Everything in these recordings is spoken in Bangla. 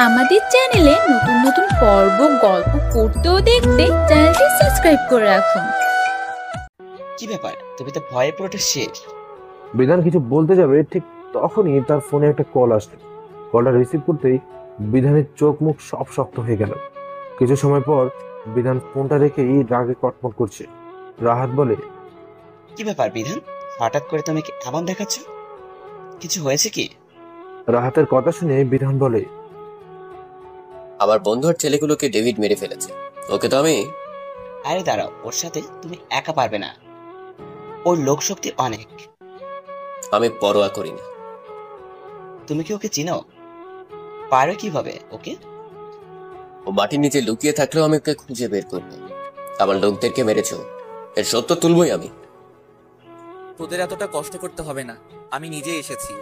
আমাদের চ্যানেলে নতুন নতুন পর্ব গল্প পড়তে ও দেখতে চ্যানেলটি সাবস্ক্রাইব করে রাখুন। কি ব্যাপার, তুমি তো ভয়ে পুরোটা শেষ। বিধান কিছু বলতে যাবে ঠিক তখনই তার ফোনে একটা কল আসলো। কলটা রিসিভ করতেই বিধানের চোখ মুখ সব শক্ত হয়ে গেল। কিছু সময় পর বিধান ফোনটা রেখেই রাগে কটমট করছে। রাহাত বলে, কি ব্যাপার বিধান, হঠাৎ করে তুমি কি এমন দেখাচ্ছ? কিছু হয়েছে কি? রাহাতের কথা শুনে বিধান বলে, আমার বন্ধুর ছেলেগুলোকে ডেভিড মেরে ফেলেছে। ওকে তো আমি আরে দাঁড়াও, ওর সাথে তুমি একা পারবে না, ওর লোকশক্তি অনেক। আমি পরোয়া করিনি। তুমি কি ওকে চিনো? পারো কিভাবে ওকে? ও মাটির নিচে লুকিয়ে থাকলেও আমি ওকে খুঁজে বের করবো। আমার লোকদেরকে মেরেছো, এর সত্য তুলবই আমি। তোদের এতটা কষ্ট করতে হবে না, আমি নিজে এসেছি।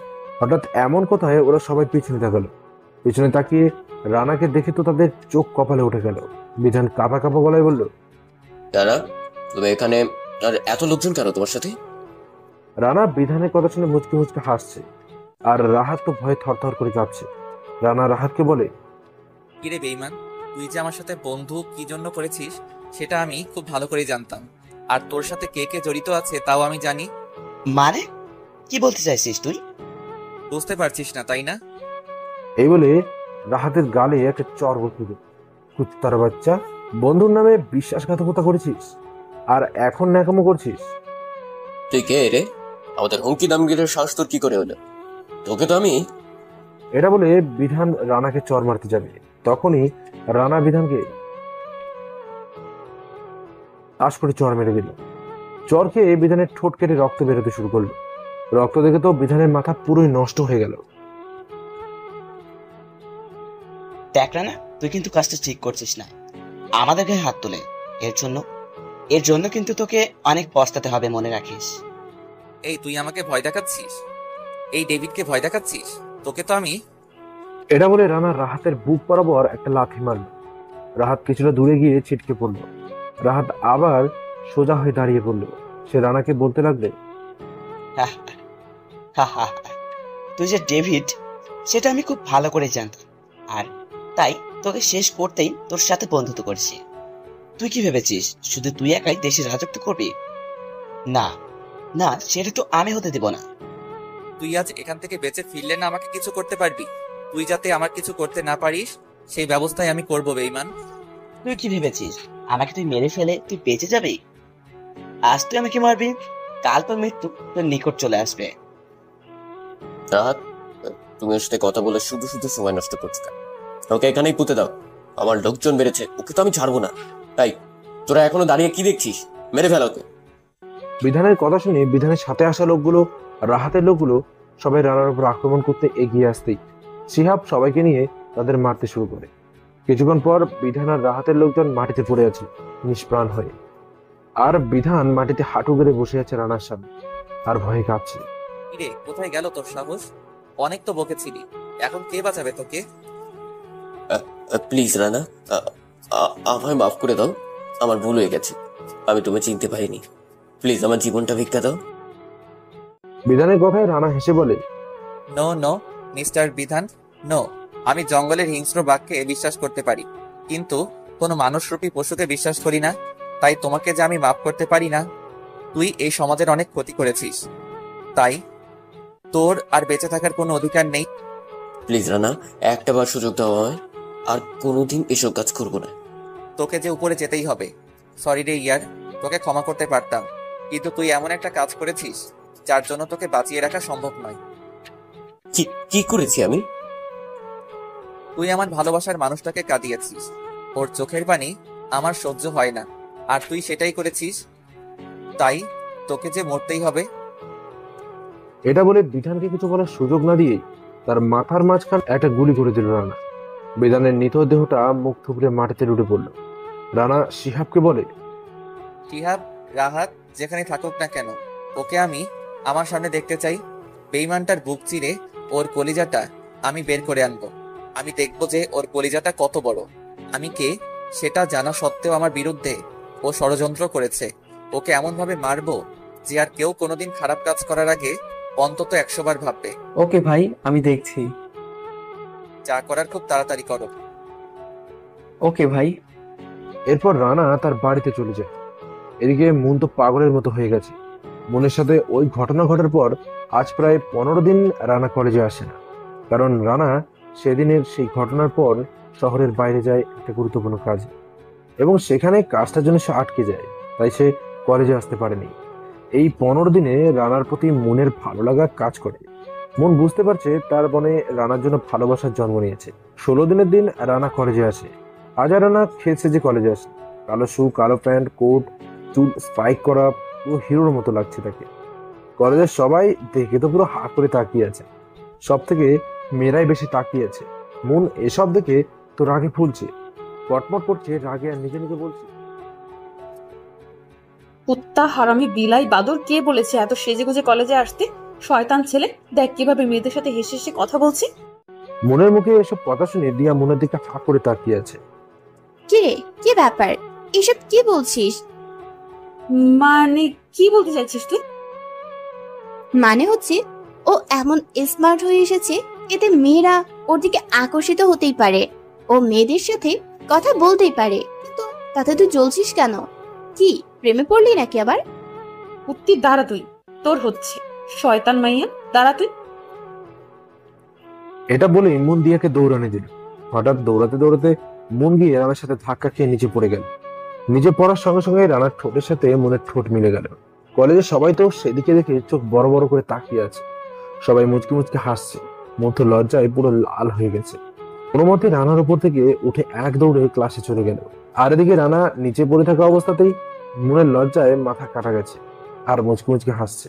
হঠাৎ এমন কথায় ওরা সবাই পিছনে তাকালো। পিছনে তাকিয়ে রানাকে দেখে তো তাদের চোখ কপালে উঠে গেল। বিধান কাঁপা কাঁপা গলায় বলল, রানা, তুমি এখানে? আর এত লোকজন কেন তোমার সাথে? রানা বিধানের কথা শুনে মুচকে মুচকে হাসছে, আর রাহাত তো ভয়ে থরথর করে কাঁপছে। রানা রাহাতকে বলে, কিরে বেঈমান, তুই যে আমার সাথে বন্ধু কি জন্য করেছিস সেটা আমি খুব ভালো করে জানতাম। আর তোর সাথে কে কে জড়িত আছে তাও আমি জানি। মানে কি বলতে চাইছিস তুই? বুঝতে পারছিস না তাই না? এই বলে রাহাতের গালে একটা চর বসে দিল। কুত্তার বাচ্চা, বন্ধুর নামে বিশ্বাসঘাতকতা করেছিস আর এখন ন্যাকামো করছিস? তুই কে রে? আমাদের হুমকি দামগিরের সাহস তোর কি করে হলো? তোকে তো আমি এটা বলে বিধান রানাকে চর মারতে যাবে, তখনই রানা বিধানকে আশ করে চর মেরে দিল। চর খেয়ে বিধানের ঠোঁট কেটে রক্ত বেরোতে শুরু করলো। রক্ত দেখে তো বিধানের মাথা পুরোই নষ্ট হয়ে গেল। দেখ না, তুই কিন্তু কাজটা ঠিক করছিস না। আমাদের গায়ে হাত তোলে, এর জন্য কিন্তু তোকে অনেক পস্তাতে হবে, মনে রাখিস। এই তুই আমাকে ভয় দেখাচ্ছিস? এই ডেভিডকে ভয় দেখাচ্ছিস? তোকে তো আমি এটা বলে রানা রাহাতের বুক বরাবর একটা লাথি মারল। রাহাত কিছুটা দূরে গিয়ে ছিটকে পড়ল। রাহাত আবার সোজা হয়ে দাঁড়িয়ে পড়ল। সে রানাকে বলতে লাগলে, হা হা হা হা। তুই যে ডেভিড সেটা আমি খুব ভালো করে জানতাম, আর তাই তোকে শেষ করতেই তোর সাথে বন্ধুত্ব করছি। তুই কি ভেবেছিস শুধু তুই একাই দেশের রাজত্ব করবি? না না, সেটা তো আমি হতে দেব না। তুই আজ এখান থেকে বেঁচে ফিরলে না আমাকে কিছু করতে পারবি। তুই যাতে আমার কিছু করতে না পারিস সেই ব্যবস্থাই আমি করব বেঈমান। তুই কি ভেবেছিস আমাকে তুই মেরে ফেলে তুই বেঁচে যাবি? আজ তুই আমাকে মারবি, কাল তোর মৃত্যু তোর নিকট চলে আসবে। রাহাত, তুমি ওর সাথে কথা বলে শুধু শুধু সময় নষ্ট করছো কেন? ওকে এখানেই পুঁতে দাও। আমার লোকজন মেরেছে, ওকে তো আমি ছাড়বো না। তাই তোরা এখনো দাঁড়িয়ে কি দেখছিস? মেরে ফেল ওকে। বিধানের কথা শুনে বিধানের সাথে আসা লোকগুলো, রাহাতের লোকগুলো সবাই রানার উপর আক্রমণ করতে এগিয়ে আসতেই শিহাব সবাইকে নিয়ে তাদের মারতে শুরু করে। কিছুক্ষণ পর বিধান আর রাহাতের লোকজন মাটিতে পড়ে আছে নিষ্প্রাণ হয়ে, আর বিধান মাটিতে হাঁটু গেড়ে বসে আছে রানার সামনে আর ভয়ে কাঁপছে। কিরে, কোথায় গেল তোর সাহস? অনেক তো বকেছিলি, এখন কে বাঁচাবে তোকে? প্লিজ রানা, আমায় মাফ করে দাও। আমার ভুল হয়ে গেছে, আমি তোমায় চিনতে পারিনি। প্লিজ আমার জীবনটা ভিক্ষা দাও। বিধানের কথায় রানা হেসে বলে, নো নো মিস্টার বিধান, নো। আমি জঙ্গলের হিংস্র বাঘকে বিশ্বাস করতে পারি, কিন্তু কোনো মানুষরূপী পশুকে বিশ্বাস করি না। তাই তোমাকে যে আমি মাফ করতে পারি না। তুই এই সমাজের অনেক ক্ষতি করেছিস, তাই তোর আর বেঁচে থাকার কোনো অধিকার নেই। প্লিজ রানা, একটা বার সুযোগ দাও আমায়, আর কোনোদিন এসব কাজ করবো না। তোকে যে উপরে যেতেই হবে। সরি রে ইয়ার, তোকে ক্ষমা করতে পারতাম, কিন্তু তুই এমন একটা কাজ করেছিস যার জন্য তোকে বাঁচিয়ে রাখা সম্ভব নয়। কি কি করেছি আমি? তুই আমার ভালোবাসার মানুষটাকে কাঁদিয়েছিস, ওর চোখের পানি আমার সহ্য হয় না, আর তুই সেটাই করেছিস। তাই তোকে যে মরতেই হবে। এটা বলে বিধানকে কিছু বলার সুযোগ না দিয়ে তার মাথার মাঝখান একটা গুলি করে দিল রানা। বিধানের নিথ দেহটা মুখ থুবড়ে মাটিতে লুটে পড়ল। রানা শিহাবকে বলে, শিহাব, রাহাত যেখানে থাকুক না কেন, ওকে আমি আমার সামনে দেখতে চাই। বেঈমানটার বুক চিরে ওর কলিজাটা আমি বের করে আনবো। আমি দেখবো যে ওর কলিজাটা কত বড়। আমি কে সেটা জানা সত্ত্বেও আমার বিরুদ্ধে ও ষড়যন্ত্র করেছে। ওকে এমন ভাবে মারবো যে আর কেউ কোনোদিন খারাপ কাজ করার আগে অন্তত 100 বার ভাববে। ওকে ভাই, আমি দেখছি। যা করার খুব তাড়াতাড়ি করো। ওকে ভাই। এরপর রানা তার বাড়িতে চলে যায়। এদিকে মন তো পাগলের মতো হয়ে গেছে। মনের সাথে ওই ঘটনা ঘটার পর আজ প্রায় 15 দিন রানা কলেজে আসে না। কারণ রানা সেদিনের সেই ঘটনার পর শহরের বাইরে যায় একটা গুরুত্বপূর্ণ কাজে, এবং সেখানে কাজটার জন্য সে আটকে যায়, তাই সে কলেজে আসতে পারেনি। এই 15 দিনে রানার প্রতি মনের ভালো লাগা কাজ করে। মন বুঝতে পারছে তার মনে রানার জন্য ভালোবাসার জন্ম নিয়েছে। 16 দিনের দিন রানা কলেজে আসে। আজ আর রানা খেলছে যে কলেজে আসে। কালো শু, কালো প্যান্ট, কোট, চুল স্পাইক করা, পুরো হিরোর মতো লাগছে তাকে। কলেজের সবাই দেখে তো পুরো হা করে তাকিয়ে আছে। সব থেকে মেয়েরাই বেশি তাকিয়ে আছে। মন এসব দেখে তো রাগে ফুলছে, কটমট করছে রাগে, আর নিজে নিজে বলছে, কুত্তা, হারামি, বিলাই, বাদর, কে বলেছে এত সেজেগুজে কলেজে আসতে? শয়তান ছেলে, দেখ কিভাবে মেয়েদের সাথে হেসে হেসে কথা বলছে। মনের মুখে এসব কথা শুনে দিয়া মনের দিকে ফা করে তাকিয়ে আছে। কি রে, কি ব্যাপার? এসব কি বলছিস? মানে কি বলতে চাইছিস তুই? মানে হচ্ছে ও এমন স্মার্ট হয়ে এসেছে, এতে মেয়েরা ওর দিকে আকর্ষিত হতেই পারে, ও মেয়েদের সাথে কথা বলতেই পারে। কিন্তু তাতে তুই জ্বলছিস কেন? কি প্রেমে পড়লি নাকি আবার? কুত্তি, দাঁড়া তুই, তোর হচ্ছে। শয়তান মাইয়া, দাঁড়া তুই। এটা বলে মন দিয়াকে দৌড়ানি দিল। হঠাৎ দৌড়াতে দৌড়াতে মন গিয়ে রানার সাথে ধাক্কা খেয়ে নিচে পড়ে গেল। নিচে পড়ার সঙ্গে সঙ্গে রানার ঠোঁটের সাথে মনের ঠোঁট মিলে গেল। কলেজে সবাই তো সেদিকে দেখে চোখ বড় বড় করে তাকিয়ে আছে। সবাই মুচকি মুচকি হাসছে। মন তো লজ্জায় পুরো লাল হয়ে গেছে। কোনো মতে রানার উপর থেকে উঠে এক দৌড়ে ক্লাসে চলে গেল। আর এদিকে রানা নিচে পড়ে থাকা অবস্থাতেই মনের লজ্জায় মাথা কাটা গেছে আর মুচকি মুচকি হাসছে।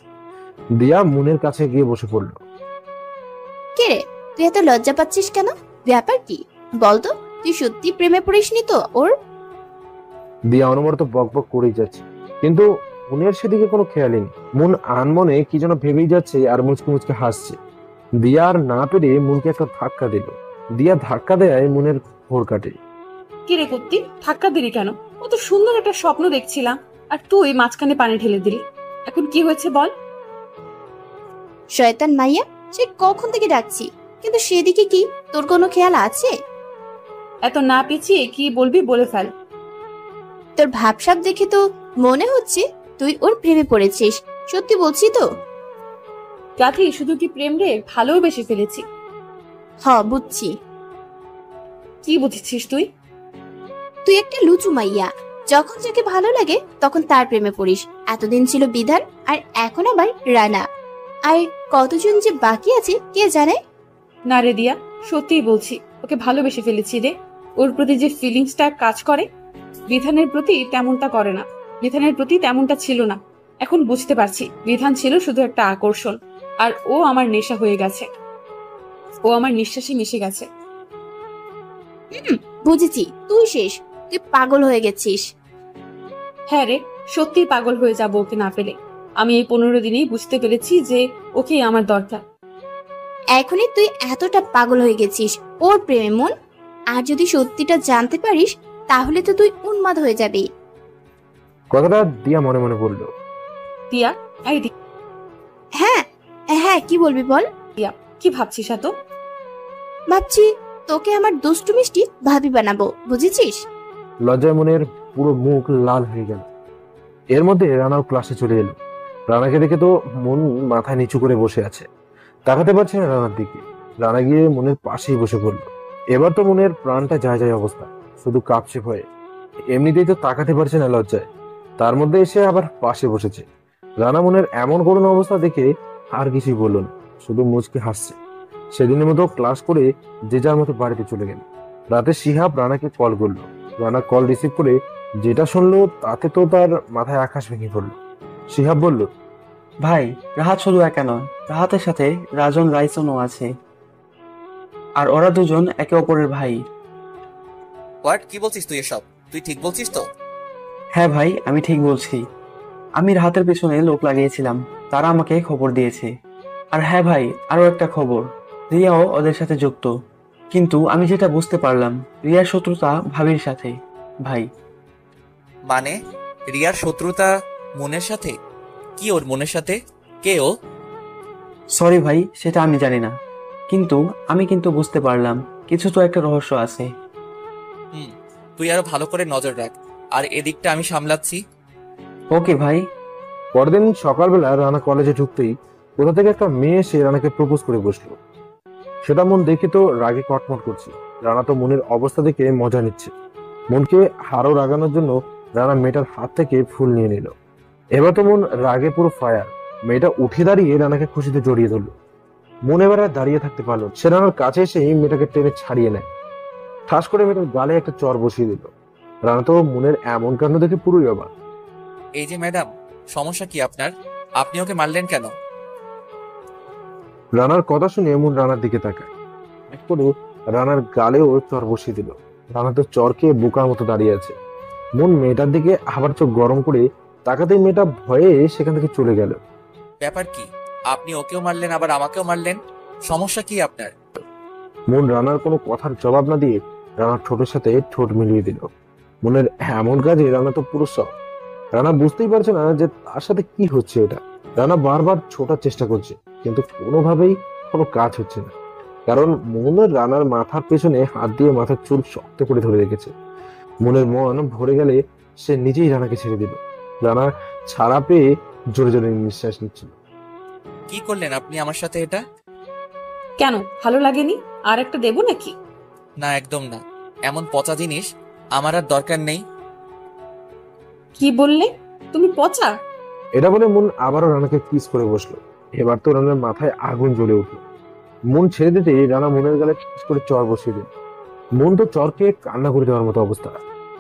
দিয়া মনের কাছে গিয়ে বসে পড়লো। কে রে, তুই এত লজ্জা পাচ্ছিস কেন? ব্যাপার কি বলতো? তুই সত্যি প্রেমে পড়িসনি তো ওর? দিয়া অনবরত বক বক করেই যাচ্ছে, কিন্তু মনের সেদিকে কোনো খেয়ালই নেই। মন আনমনে কি যেন ভেবেই যাচ্ছে আর মুচকি মুচকি হাসছে। দিয়া আর না পেরে মনকে একটা ধাক্কা দিল। দিয়া ধাক্কা দেয় মনের ঘোর কাটে। কি রে কুত্তি, ধাক্কা দিলি কেন? কত সুন্দর একটা স্বপ্ন দেখছিলাম, আর তুই মাঝখানে পানি ঢেলে দিলি। এখন কি হয়েছে বল? শয়তান মাইয়া, সে কখন থেকে ডাকছি, কিন্তু সেদিকে কি তোর কোনো খেয়াল আছে? এত না পেঁচিয়ে কি বলবি বলে ফেল। তোর ভাবসাব দেখে তো মনে হচ্ছে তুই ওর প্রেমে পড়েছিস। সত্যি বলছি তো? গাধি, শুধু কি প্রেম রে, ভালোবেসে ফেলেছি। হ, বুঝছি। কি বুঝেছিস তুই? তুই একটা লুচু মাইয়া, যখন যাকে ভালো লাগে তখন তার প্রেমে পড়িস। এতদিন ছিল বিধান, আর এখন আবার রানা। আর কতজন যে বাকি আছে কে জানে। না রে দিয়া, সত্যিই বলছি, ওকে ভালোবেসে ফেলেছি রে। ওর প্রতি যে ফিলিংসটা কাজ করে, বিধানের প্রতি তেমনটা করে না। বিধানের প্রতি তেমনটা ছিল না। এখন বুঝতে পারছি, বিধান ছিল শুধু একটা আকর্ষণ, আর ও আমার নেশা হয়ে গেছে। ও আমার নিঃশ্বাসে মিশে গেছে। বুঝেছি, তুই শেষ, তুই পাগল হয়ে গেছিস। হ্যাঁ রে, সত্যিই পাগল হয়ে যাবো ওকে না পেলে। আমি এই 15 দিনেই বুঝতে পেরেছি যে ওকে আমার দরকার। এখনই তুই এতটা পাগল হয়ে গেছিস ওর প্রেমে মন। আর যদি সত্যিটা জানতে পারিস তাহলে তো তুই উন্মাদ হয়ে যাবি। কথাটা দিয়া মনে মনে বলল। দিয়া, এই হ্যাঁ হ্যাঁ, কি বলবি বল। দিয়া, কি ভাবছিস এত? ভাবছি তোকে আমার দুষ্টু মিষ্টি ভাবি বানাবো, বুঝেছিস? লজ্জায় মনের পুরো মুখ লাল হয়ে গেল। এর মধ্যে রানাও ক্লাসে চলে এলো। রানাকে দেখে তো মন মাথা নিচু করে বসে আছে, তাকাতে পারছে না রানার দিকে। রানা গিয়ে মনের পাশেই বসে পড়লো। এবার তো মনের প্রাণটা যায় যায় অবস্থা, শুধু কাঁপছে ভয়ে। এমনিতেই তো তাকাতে পারছে না লজ্জায়, তার মধ্যে এসে আবার পাশে বসেছে। রানা মনের এমন করুণ অবস্থা দেখে আর কিছুই বলল না, শুধু মুচকে হাসছে। সেদিনের মতো ক্লাস করে যে যার মতো বাড়িতে চলে গেল। রাতে শিহাব রানাকে কল করলো। রানা কল রিসিভ করে যেটা শুনলো তাতে তো তার মাথায় আকাশ ভেঙে পড়লো। শিহাব বলল, ভাই, রাহাত শুধু একা নয়, রাহাতের সাথে রাজন রাইসনও আছে, আর ওরা দুজন একে অপরের ভাই। হোয়াট, কি বলছিস তুই এসব? তুই ঠিক বলছিস তো? হ্যাঁ ভাই, আমি ঠিক বলছি। আমি রাহাতের পেছনে লোক লাগিয়েছিলাম, তারা আমাকে খবর দিয়েছে। আর হ্যাঁ ভাই, আরো একটা খবর, রিয়াও ওদের সাথে যুক্ত। কিন্তু আমি যেটা বুঝতে পারলাম, রিয়ার শত্রুতা ভাবির সাথে। ভাই, মানে রিয়ার শত্রুতা মনের সাথে? কি ওর মনের সাথে? কে ও? সরি ভাই, সেটা আমি জানি না, কিন্তু আমি বুঝতে পারলাম কিছু তো একটা রহস্য আছে। তুই আরো ভালো করে নজর রাখ, আর এদিকটা আমি সামলাচ্ছি। ওকে ভাই। পরদিন সকালবেলা রানা কলেজে ঢুকতেই কোথা থেকে একটা মেয়ে এসে রানাকে প্রপোজ করে বসলো। সেটা মন দেখে তো রাগে কটমট করছে। রানা তো মনের অবস্থা দেখে মজা নিচ্ছে। মনকে আরো রাগানোর জন্য রানা মেয়েটার হাত থেকে ফুল নিয়ে নিল। এবার তো মন রাগে পুরো ফায়ার। মেয়েটা উঠে দাঁড়িয়ে রানাকে খুশিতে জড়িয়ে ধরলো। মন এবার আর দাঁড়িয়ে থাকতে পারলো না। সে রানার কাছে এসেই মেয়েটাকে টেনে ছাড়িয়ে নেয়। ঠাস করে মেয়েটার গালে একটা চর বসিয়ে দিল। রানা তো মনের এমন কাণ্ড দেখে পুরোই অবাক। এই যে ম্যাডাম, সমস্যা কি আপনার? আপনি ওকে মারলেন কেন? রানার কথা শুনে মন রানার দিকে তাকায়। এক করে রানার গালেও চর বসিয়ে দিল। রানা তো চর খেয়ে বোকার মতো দাঁড়িয়ে আছে। মন মেয়েটার দিকে আবার চোখ গরম করে তাকাতেই মেয়েটা ভয়ে সেখান থেকে চলে গেল। ব্যাপার কি? আপনি ওকেও মারলেন আবার আমাকেও মারলেন, সমস্যা কি আপনার? মন রানার কোনো কথার জবাব না দিয়ে রানার ঠোঁটের সাথে ঠোঁট মিলিয়ে দিল। মনের এমন কাজে রানা তো পুরো শক। রানা বুঝতেই পারছে না যে তার সাথে কি হচ্ছে এটা। রানা বারবার ছোটার চেষ্টা করছে, কিন্তু কোনোভাবেই কোনো কাজ হচ্ছে না। কারণ মনের রানার মাথার পেছনে হাত দিয়ে মাথার চুল শক্ত করে ধরে রেখেছে। মনের মন ভরে গেলে সে নিজেই রানাকে ছেড়ে দিল। রানা ছাড়া পেয়ে জোরে জোরে নিঃশ্বাস নিচ্ছিল। কি করলেন আপনি আমার সাথে এটা? কেন, ভালো লাগেনি? আর একটা দেবো নাকি? না, একদম না। এমন পচা জিনিস আমার আর দরকার নেই। কি বললে? তুমি পচা? এটা বলে মন আবারও রানাকে কিস করে বসলো। এবার তো রানার মাথায় আগুন জ্বলে উঠলো। মন ছেড়ে দিতে রানা মনের গালে কিস করে চর বসিয়ে দিল। মন তো চরকে কান্না করে দেওয়ার মতো অবস্থা।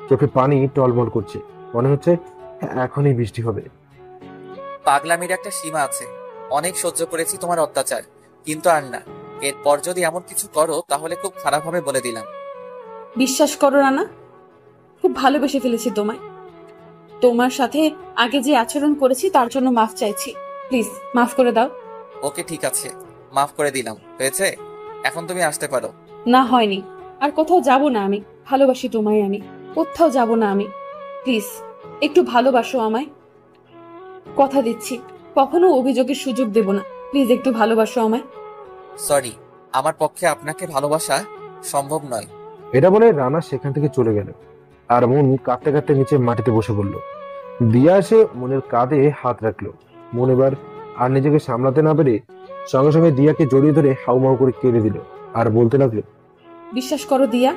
চোখে পানি টলমল করছে। মনে হচ্ছে এখনই বৃষ্টি হবে। পাগলামির একটা সীমা আছে। অনেক সহ্য করেছি তোমার অত্যাচার, কিন্তু আর না। এরপর যদি এমন কিছু করো তাহলে খুব খারাপ হবে বলে দিলাম। বিশ্বাস করো রানা, খুব ভালোবেসে ফেলেছি তোমায়। তোমার সাথে আগে যে আচরণ করেছি তার জন্য মাফ চাইছি। প্লিজ মাফ করে দাও। ওকে, ঠিক আছে, মাফ করে দিলাম। হয়েছে, এখন তুমি আসতে পারো। না, হয়নি। আর কোথাও যাব না আমি। ভালোবাসি তোমায় আমি। কোথাও যাব না আমি। প্লিজ একটু ভালোবাসো আমায়। কথা দিচ্ছি, কখনো অভিযোগের সুযোগ দেব না। প্লিজ একটু ভালোবাসো আমায়। সরি, আমার পক্ষে আপনাকে ভালোবাসা সম্ভব নয়। এটা বলে রানা সেখান থেকে চলে গেল। আর মন কাঁদতে কাঁদতে নিচে মাটিতে বসে পড়ল। দিয়া এসে মনের কাঁধে হাত রাখলো। মন এবার আর নিজেকে সামলাতে না পেরে সঙ্গে সঙ্গে দিয়াকে জড়িয়ে ধরে হাউমাউ করে কেঁদে দিল। আর বলতে লাগলো, বিশ্বাস করো দিয়া,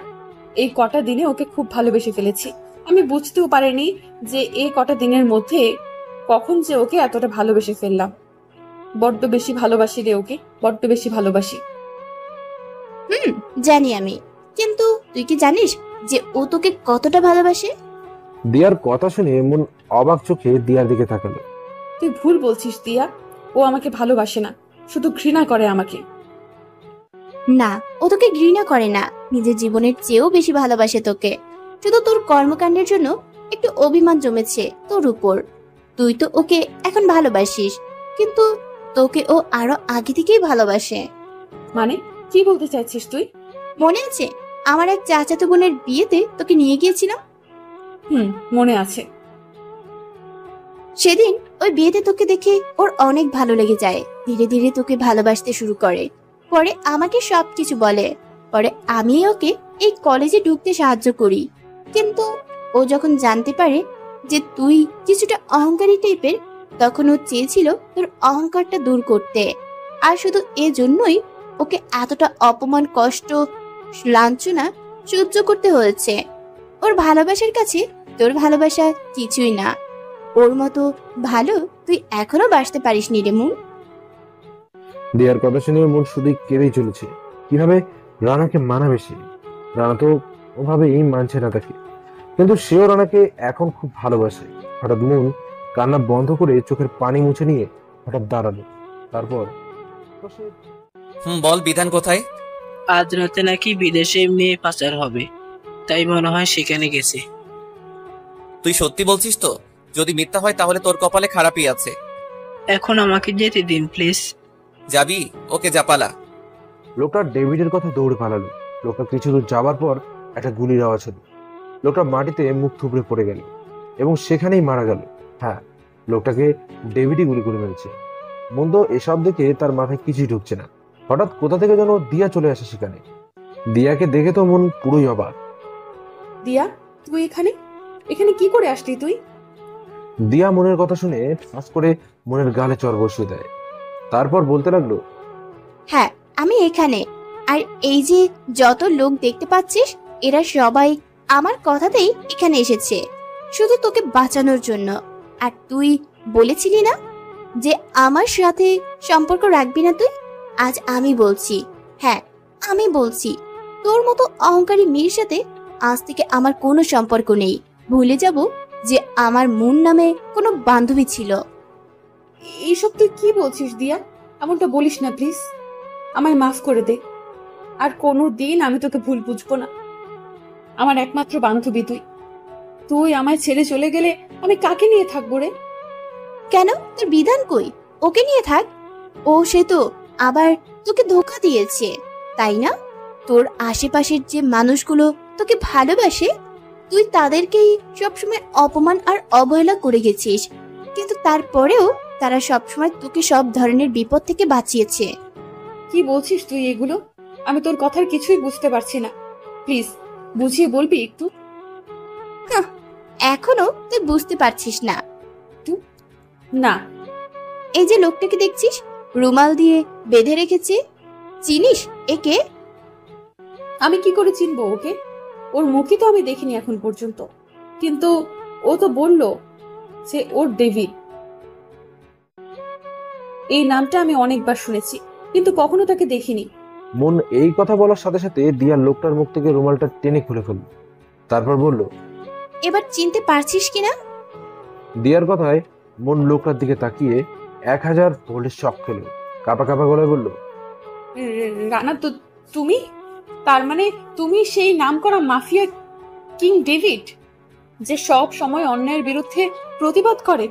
এই কটা দিনে ওকে খুব ভালোবেসে ফেলেছি। আমি বুঝতেও পারিনি যে এই কটা দিনের মধ্যে কখন যে ওকে এতটা ভালোবেসে ফেললাম। বড্ড বেশি ভালোবাসি রে ওকে, বড্ড বেশি ভালোবাসি। জানি আমি, কিন্তু তুই কি জানিস যে ও তোকে কতটা ভালোবাসে? দিয়ার কথা শুনে মন অবাক চোখে দিয়ার দিকে তাকালো। তুই ভুল বলছিস দিয়া, ও আমাকে ভালোবাসে না, শুধু ঘৃণা করে আমাকে। না, ও তোকে ঘৃণা করে না, নিজের জীবনের চেয়েও বেশি ভালোবাসে তোকে। শুধু তোর কর্মকাণ্ডের জন্য একটু অভিমান জমেছে তোর উপর। তুই তো ওকে এখন ভালোবাসিস, কিন্তু তোকে ও আরো আগে থেকেই ভালোবাসে। মানে কি বলতে চাইছিস তুই? মনে আছে আমার এক চাচাতো বোনের বিয়েতে তোকে নিয়ে গিয়েছিলাম? মনে আছে। সেদিন ওই বিয়েতে তোকে দেখে ওর অনেক ভালো লেগে যায়। ধীরে ধীরে তোকে ভালোবাসতে শুরু করে। পরে আমাকে সবকিছু বলে। পরে আমি ওকে এই কলেজে ঢুকতে সাহায্য করি। কিন্তু ও যখন জানতে পারে যে তুই কিছুটা অহংকারী টাইপের, তখন ও চেয়েছিল তোর অহংকারটা দূর করতে। আর শুধু এজন্যই ওকে এতটা অপমান, কষ্ট, লাঞ্ছনা সহ্য করতে হয়েছে। ওর ভালোবাসার কাছে তোর ভালোবাসা কিছুই না। ওর মতো ভালো তুই এখনো বাসতে পারিসনি রে মন। দিয়ার কথা শুনে মন শুধুই কেঁদেই চলেছে। কিভাবে রানাকে মানাবে সে? রানা তো ওভাবেই মানছে না তাকে, কিন্তু সেও রানাকে এখন খুব ভালোবাসে। হঠাৎ মন কান্না বন্ধ করে চোখের পানি মুছে নিয়ে হঠাৎ দাঁড়ালো। তারপর বল, বিধান কোথায়? আজ রাতে নাকি বিদেশে মেয়ে পাচার হবে, তাই মনে হয় সেখানে গেছে। তুই সত্যি বলছিস তো? যদি মিথ্যা হয় তাহলে তোর কপালে খারাপই আছে। এখন আমাকে যেতে দিন প্লিজ। যাবি? ওকে, যা, পালা। লোকটা ডেভিডের কথা দৌড়ে পালালো। লোকটা কিছু দূর যাবার পর একটা গুলির আওয়াজ হলো। লোকটা মাটিতে মুখ থুবড়ে পড়ে গেল এবং সেখানেই মারা গেল। হ্যাঁ, লোকটাকে ডেভিডই গুলি করে মেরেছে। মন্দ এসব দেখে তার মাথায় কিছুই ঢুকছে না। হঠাৎ কোথা থেকে যেন দিয়া চলে আসে সেখানে। দিয়াকে দেখে তো মন পুরোই অবাক। দিয়া, তুই এখানে এখানে কি করে আসলি তুই? দিয়া মনের কথা শুনে ঠাস করে মনের গালে চড় বসিয়ে দেয়। তারপর বলতে লাগলো, হ্যাঁ, আমি এখানে। আর এই যে যত লোক দেখতে পাচ্ছিস, এরা সবাই আমার কথাতেই এখানে এসেছে, শুধু তোকে বাঁচানোর জন্য। আর তুই বলেছিলি না যে আমার সাথে সম্পর্ক রাখবি না তুই? আজ আমি বলছি, হ্যাঁ আমি বলছি, তোর মতো অহংকারী মেয়ের সাথে আজ থেকে আমার কোনো সম্পর্ক নেই। ভুলে যাব যে আমার মুন নামে কোনো বান্ধবী ছিল। এইসব তুই কি বলছিস দিয়া? এমনটা বলিস না প্লিজ, আমায় মাফ করে দে। আর কোনো দিন আমি তোকে ভুল বুঝবো না। আমার একমাত্র বান্ধবী তুই। তুই আমায় ছেড়ে চলে গেলে আমি কাকে নিয়ে থাকবো রে? কেন, তোর বিধান কই? ওকে নিয়ে থাক। ও সে তো আবার তোকে ধোঁকা দিয়েছে, তাই না? তোর আশেপাশের যে মানুষগুলো তোকে ভালোবাসে, তুই তাদেরকেই সবসময় অপমান আর অবহেলা করে গেছিস, কিন্তু তারপরেও তারা সবসময় তোকে সব ধরনের বিপদ থেকে বাঁচিয়েছে। কি বলছিস তুই এগুলো? আমি তোর কথার কিছুই বুঝতে পারছি না। প্লিজ বুঝিয়ে বলবি একটু? এখনো তুই বুঝতে পারছিস না? না। এই যে লোকটাকে দেখছিস রুমাল দিয়ে বেঁধে রেখেছে, চিনিস একে? আমি কি করে চিনবো ওকে? ওর মুখই তো আমি দেখিনি এখন পর্যন্ত। কিন্তু ও তো বলল যে ওর ডেভিড। এই নামটা আমি অনেকবার শুনেছি, কিন্তু কখনো তাকে দেখিনি। মন এই কথা বলার সাথে সাথে দিয়া লোকটার মুখ থেকে রুমালটা টেনে খুলে ফেলল। তারপর বলল, এবার চিনতে পারছিস কিনা? দিয়ার কথায় মন লোকটার দিকে তাকিয়ে 1000 ভোল্টের শক খেল। কাঁপা কাঁপা গলায় বলল, রানা, তো তুমি? তার মানে তুমি সেই নামকরা মাফিয়া কিং ডেভিড, যে সব সময় অন্যায়ের বিরুদ্ধে প্রতিবাদ করে?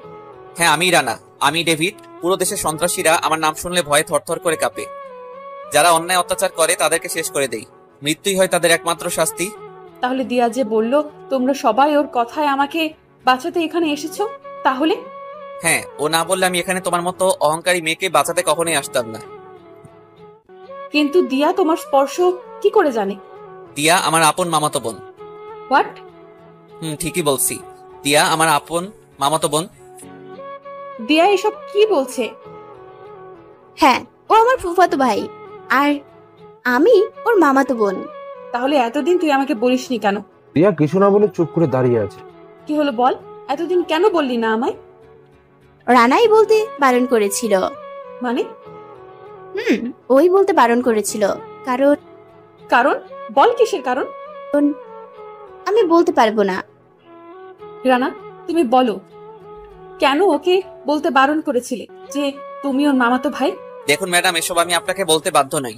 হ্যাঁ, আমি রানা, আমি ডেভিড। পুরো দেশের সন্ত্রাসীরা আমার নাম শুনলে ভয়ে থরথর করে কাঁপে। যারা অন্যায় অত্যাচার করে তাদেরকে শেষ করে দেই। মৃত্যুই হয় তাদের একমাত্র শাস্তি। তাহলে দিয়া যে বলল তোমরা সবাই ওর কথায় আমাকে বাঁচাতে এখানে এসেছো, তাহলে? হ্যাঁ, ও না বললে আমি এখানে তোমার মতো অহংকারী মেয়েকে বাঁচাতে কখনোই আসতাম না। কিন্তু দিয়া তোমার স্পর্শ কি করে জানে? দিয়া আমার আপন মামাতো বোন। হোয়াট? ঠিকই বলছি, দিয়া আমার আপন মামাতো বোন। দিয়া এসব কি বলছে? হ্যাঁ, ও আমার ফুফাতো ভাই, আর আমি ওর মামাতো বোন। তাহলে এতদিন তুই আমাকে বলিসনি কেন? দিয়া কিছু না বলে চুপ করে দাঁড়িয়ে আছে। কি হলো বল, এতদিন কেন বললি না আমায়? রানাই বলতে বারণ করেছিল। মানে? ওই বলতে বারণ করেছিল। কারণ? কারণ? বল কিসের কারণ? আমি বলতে পারবো না। রানা, তুমি বলো, কেন ওকে বলতে বারণ করেছিলে যে তুমি ওর মামাতো ভাই? দেখুন ম্যাডাম, এসব আমি আপনাকে বলতে বাধ্য নই।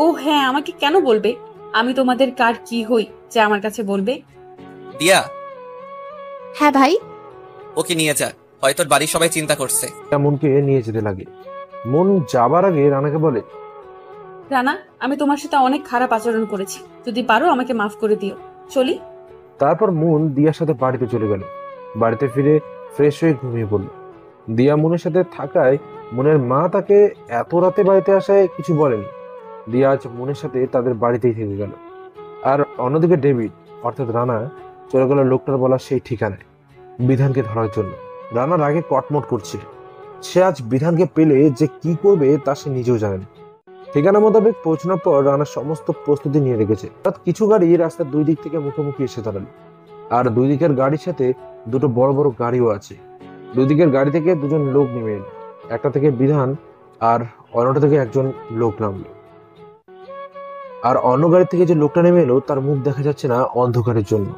ও হ্যাঁ, আমাকে কেন বলবে? আমি তোমাদের কার কি হই যে আমার কাছে বলবে? দিয়া, হ্যাঁ ভাই। ওকে নিয়ে যা, হয়তো বাড়ির সবাই চিন্তা করছে। মনকে নিয়ে যেতে লাগে। মন যাবার আগে রানাকে বলে, রানা, আমি তোমার সাথে অনেক খারাপ আচরণ করেছি, যদি পারো আমাকে মাফ করে দিও। চলি। তারপর মন দিয়ার সাথে বাড়িতে চলে গেল। বাড়িতে ফিরে ফ্রেশ হয়ে ঘুমিয়ে পড়ল। দিয়া মনের সাথে থাকায় মনের মা তাকে এত রাতে বাড়িতে আসায় কিছু বলেনি। দিয়া আজ মনের সাথে তাদের বাড়িতেই থেকে গেল। আর অন্যদিকে ডেভিড অর্থাৎ রানা চলে গেল লোকটার বলা সেই ঠিকানায়, বিধানকে ধরার জন্য। রানার আগে কটমট করছে। সে আজ বিধানকে পেলে যে কি করবে তা সে নিজেও জানে না। ঠিকানা মোতাবেক পৌঁছানোর পর রানা সমস্ত প্রস্তুতি নিয়ে রেখেছে। অর্থাৎ কিছু গাড়ি রাস্তার দুই দিক থেকে মুখোমুখি এসে দাঁড়ালো, আর দুই দিকের গাড়ির সাথে দুটো বড় বড় গাড়িও আছে। দুই দিকের গাড়ি থেকে দুজন লোক নেমে এলো। একটা থেকে বিধান আর অন্যটা থেকে একজন লোক নামলো। আর অন্য গাড়ি থেকে যে লোকটা নেমে এলো তার মুখ দেখা যাচ্ছে না অন্ধকারের জন্য।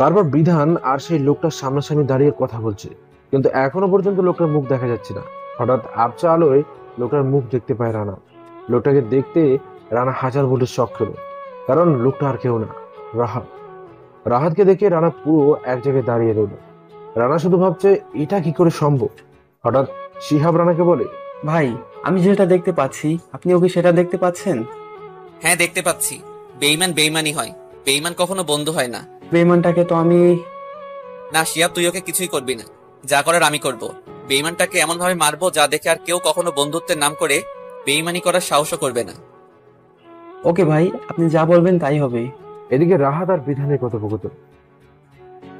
তারপর বিধান আর সেই লোকটার সামনাসামনি দাঁড়িয়ে কথা বলছে, কিন্তু এখনো পর্যন্ত লোকটার মুখ দেখা যাচ্ছে না। হঠাৎ আবছা আলোয় লোকটার মুখ দেখতে পায় রানা। লোকটাকে দেখতে রানা 1000 ভোল্টের শক খেলো, কারণ লোকটা আর কেউ না, রাহাত। রাহাতকে দেখে রানা পুরো এক জায়গায় দাঁড়িয়ে রইল। রানা শুধু ভাবছে এটা কি করে সম্ভব। হঠাৎ শিহাব রানাকে বলে, ভাই, আমি যেটা দেখতে পাচ্ছি আপনি ওকে সেটা দেখতে পাচ্ছেন? হ্যাঁ, দেখতে পাচ্ছি। বেঈমান বেঈমানই হয়, বেঈমান কখনো বন্ধু হয় না। বেঈমানটাকে তো আমি... না শিয়াব, তুই ওকে কিছুই করবি না, যা করার আমি করব। বেঈমানটাকে এমন ভাবে মারবো যা দেখে আর কেউ কখনো বন্ধুত্বের নাম করে বেইমানি করার সাহসও করবে না। ওকে ভাই, আপনি যা বলবেন তাই হবে। এদিকে রাহাত আর বিধানের কথোপকথন।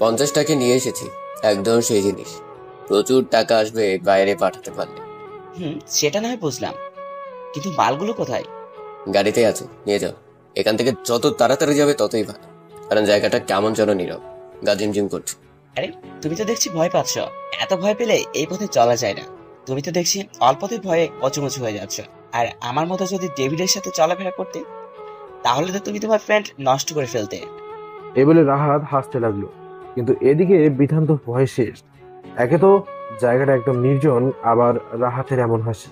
50 টাকা নিয়ে এসেছি, একদম সেই জিনিস। প্রচুর টাকা আসবে বাইরে পাঠাতে পারলে। সেটা না হয় বুঝলাম, কিন্তু মালগুলো কোথায়? গাড়িতে আছে, নিয়ে যাও। এখান থেকে যত তাড়াতাড়ি যাবে ততই ভালো, কারণ জায়গাটা কেমন যেন নীরব, গা ঝিমঝিম করছে। আরে তুমি তো দেখছি ভয় পাচ্ছ। এত ভয় পেলে এই পথে চলা যায় না। তুমি তো দেখছি অল্পতে ভয়ে কচুমচু হয়ে যাচ্ছ। আর আমার মতো যদি ডেভিডের সাথে চলাফেরা করতে, তাহলে তো তুমি তোমার ফ্রেন্ড নষ্ট করে ফেলতে। এই বলে রাহাত হাসতে লাগলো, কিন্তু এদিকে বিধান তো ভয় শেষ। একে তো জায়গাটা একদম নির্জন, আবার রাহাতের এমন হাসি,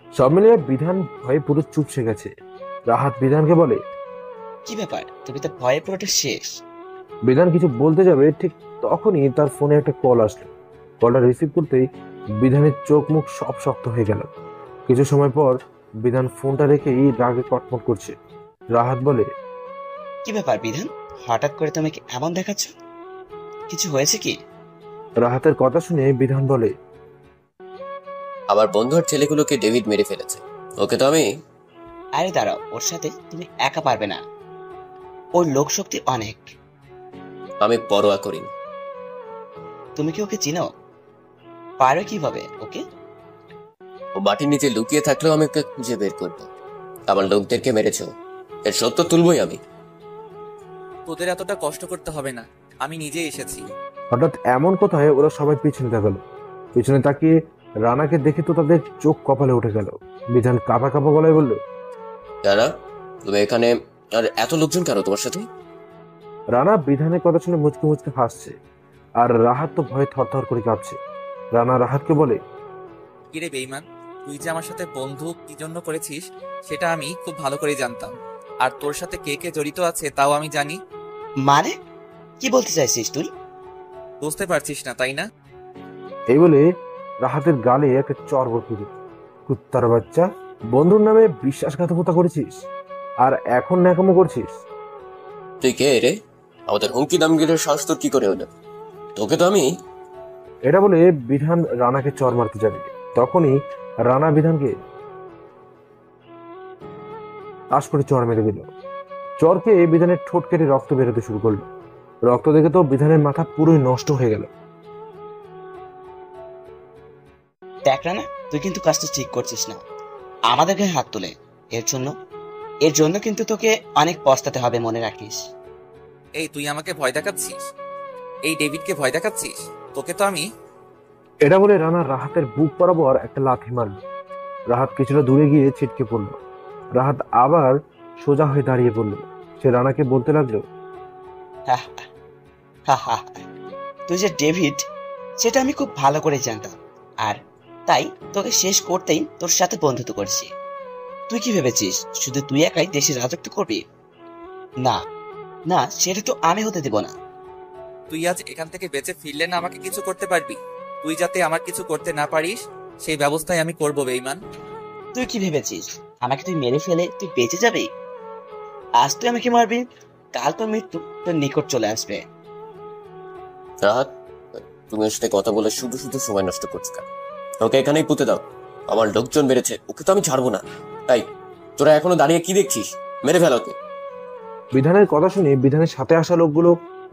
সব মিলিয়ে বিধান ভয়ে পুরো চুপসে গেছে। রাহাত বিধানকে বলে, কি ব্যাপার, তুমি তো ভয়ে পুরোটা শেষ। বিধান কিছু বলতে যাবে, ঠিক তখনই তার ফোনে একটা কল আসলো। কলটা রিসিভ করতেই বিধানের চোখ মুখ সব শক্ত হয়ে গেল। কিছু সময় পর বিধান ফোনটা রেখেই রাগে কটমট করছে। রাহাত বলে, কি ব্যাপার বিধান, হঠাৎ করে তুমি কি এমন দেখাচ্ছ? কিছু হয়েছে কি? রাহাতের কথা শুনে বিধান বলে, আমার বন্ধুর ছেলেগুলোকে ডেভিড মেরে ফেলেছে। ওকে তো আমি আরে দাঁড়াও, ওর সাথে তুমি একা পারবে না। ওর লোকশক্তি অনেক। পরোয়া করিনি। তুমি কি ওকে চিনো? পারো কিভাবে ওকে? ও মাটির নিচে লুকিয়ে থাকলেও আমি ওকে খুঁজে বের করবো। আমার লোকদেরকে মেরেছে ও, এর সত্য তুলবই আমি। তোদের এতটা কষ্ট করতে হবে না, আমি নিজে এসেছি। হঠাৎ এমন কথায় ওরা সবাই পিছনে তাকালো। পিছনে তাকিয়ে রানাকে দেখে তো তাদের চোখ কপালে উঠে গেল। বিধান কাঁপা কাঁপা গলায় বলল, রানা, তুমি এখানে? আর এত লোকজন কেন তোমার সাথে? রানা বিধানের কথা শুনে মুচকে মুচকে হাসছে, আর রাহাত তো ভয়ে থরথর করে কাঁপছে। রানা রাহাতকে বলে, কিরে বেইমান, তুই যে আমার সাথে বন্ধু কি জন্য করেছিস সেটা আমি খুব ভালো করে জানতাম। আর তোর সাথে কে কে জড়িত আছে তাও আমি জানি। মানে কি বলতে চাইছিস তুই? বুঝতে পারছিস না তাই না? এই বলে রাহাতের গালে একটা চর বসিয়ে দিল। কুত্তার বাচ্চা, বন্ধুর নামে বিশ্বাসঘাতকতা করেছিস, আর এখন ন্যাকামো করছিস? তুই কে রে? আমাদের হুমকি দামগিরের সাহস তোর কি করে হলো? তোকে তো আমি। এটা বলে বিধান রানাকে চর মারতে যাবে, তখনই রানা বিধানকে আশ করে চর মেরে দিল। চরকে বিধানের ঠোঁট কেটে রক্ত বেরোতে শুরু করলো। রক্ত দেখে তো বিধানের মাথা পুরোই নষ্ট হয়ে গেল। দেখ রানা, তুই কিন্তু কাজটা ঠিক করছিস না। আমাদের গায়ে হাত তুলে এর জন্য কিন্তু তোকে অনেক পস্তাতে হবে, মনে রাখিস। এই তুই আমাকে ভয় দেখাচ্ছিস? এই ডেভিডকে ভয় দেখাচ্ছিস? তোকে তো আমি। এটা বলে রানা রাহাতের বুক বরাবর একটা লাথি মারল। রাহাত কিছুটা দূরে গিয়ে ছিটকে পড়ল। রাহাত আবার সোজা হয়ে দাঁড়িয়ে পড়ল। সে রানাকে বলতে লাগলো, হা হা হা, তুই যে ডেভিড সেটা আমি খুব ভালো করে জানতাম, আর তাই তোকে শেষ করতেই তোর সাথে বন্ধুত্ব করছি। তুই কি ভেবেছিস শুধু তুই একাই দেশে রাজত্ব করবি? না না, সেটা তো আমি হতে দেব না। তুই আজ এখান থেকে বেঁচে ফিরলে না আমাকে কিছু করতে পারবি। তুই যাতে আমার কিছু করতে না পারিস সেই ব্যবস্থাই আমি করবো বেঈমান। তুই কি ভেবেছিস আমাকে তুই মেরে ফেলে তুই বেঁচে যাবি? আজ তুই আমাকে মারবি, কাল তোর মৃত্যু তোর নিকট চলে আসবে। রাহাত, তুমি ওর সাথে কথা বলে শুধু শুধু সময় নষ্ট করছো কেন? ওকে এখানেই পুঁতে দাও। আমার লোকজন বেড়েছে, ওকে তো আমি ছাড়বো না। তাই তোরা এখনো দাঁড়িয়ে কি দেখছিস? মেরে ফেল ওকে। বিধানের কথা শুনে বিধানের সাথে আসা লোকগুলো,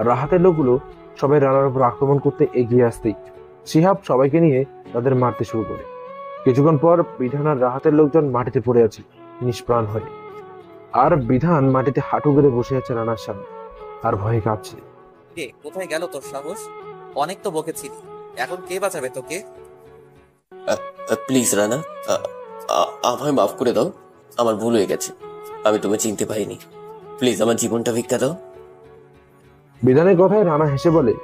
রাহাতের লোকগুলো সবাই রানার উপর আক্রমণ করতে এগিয়ে আসতেই শিহাব সবাইকে নিয়ে তাদের মারতে শুরু করে। কিছুক্ষণ পর বিধান আর রাহাতের লোকজন মাটিতে পড়ে আছে নিষ্প্রাণ হয়ে, আর বিধান মাটিতে হাঁটু গেড়ে বসে আছে রানার সামনে, আর ভয়ে কাঁপছে। রে, কোথায় গেল তোর সাহস? অনেক তো বকেছিলি, এখন কে বাঁচাবে তোকে? প্লিজ রানা, আমায় মাফ করে দাও। আমার ভুল হয়ে গেছে, আমি তোমায় চিনতে পারিনি। প্লিজ আমার জীবনটা ভিক্ষা দাও। বিধানের কথায় রানা হেসে বলে,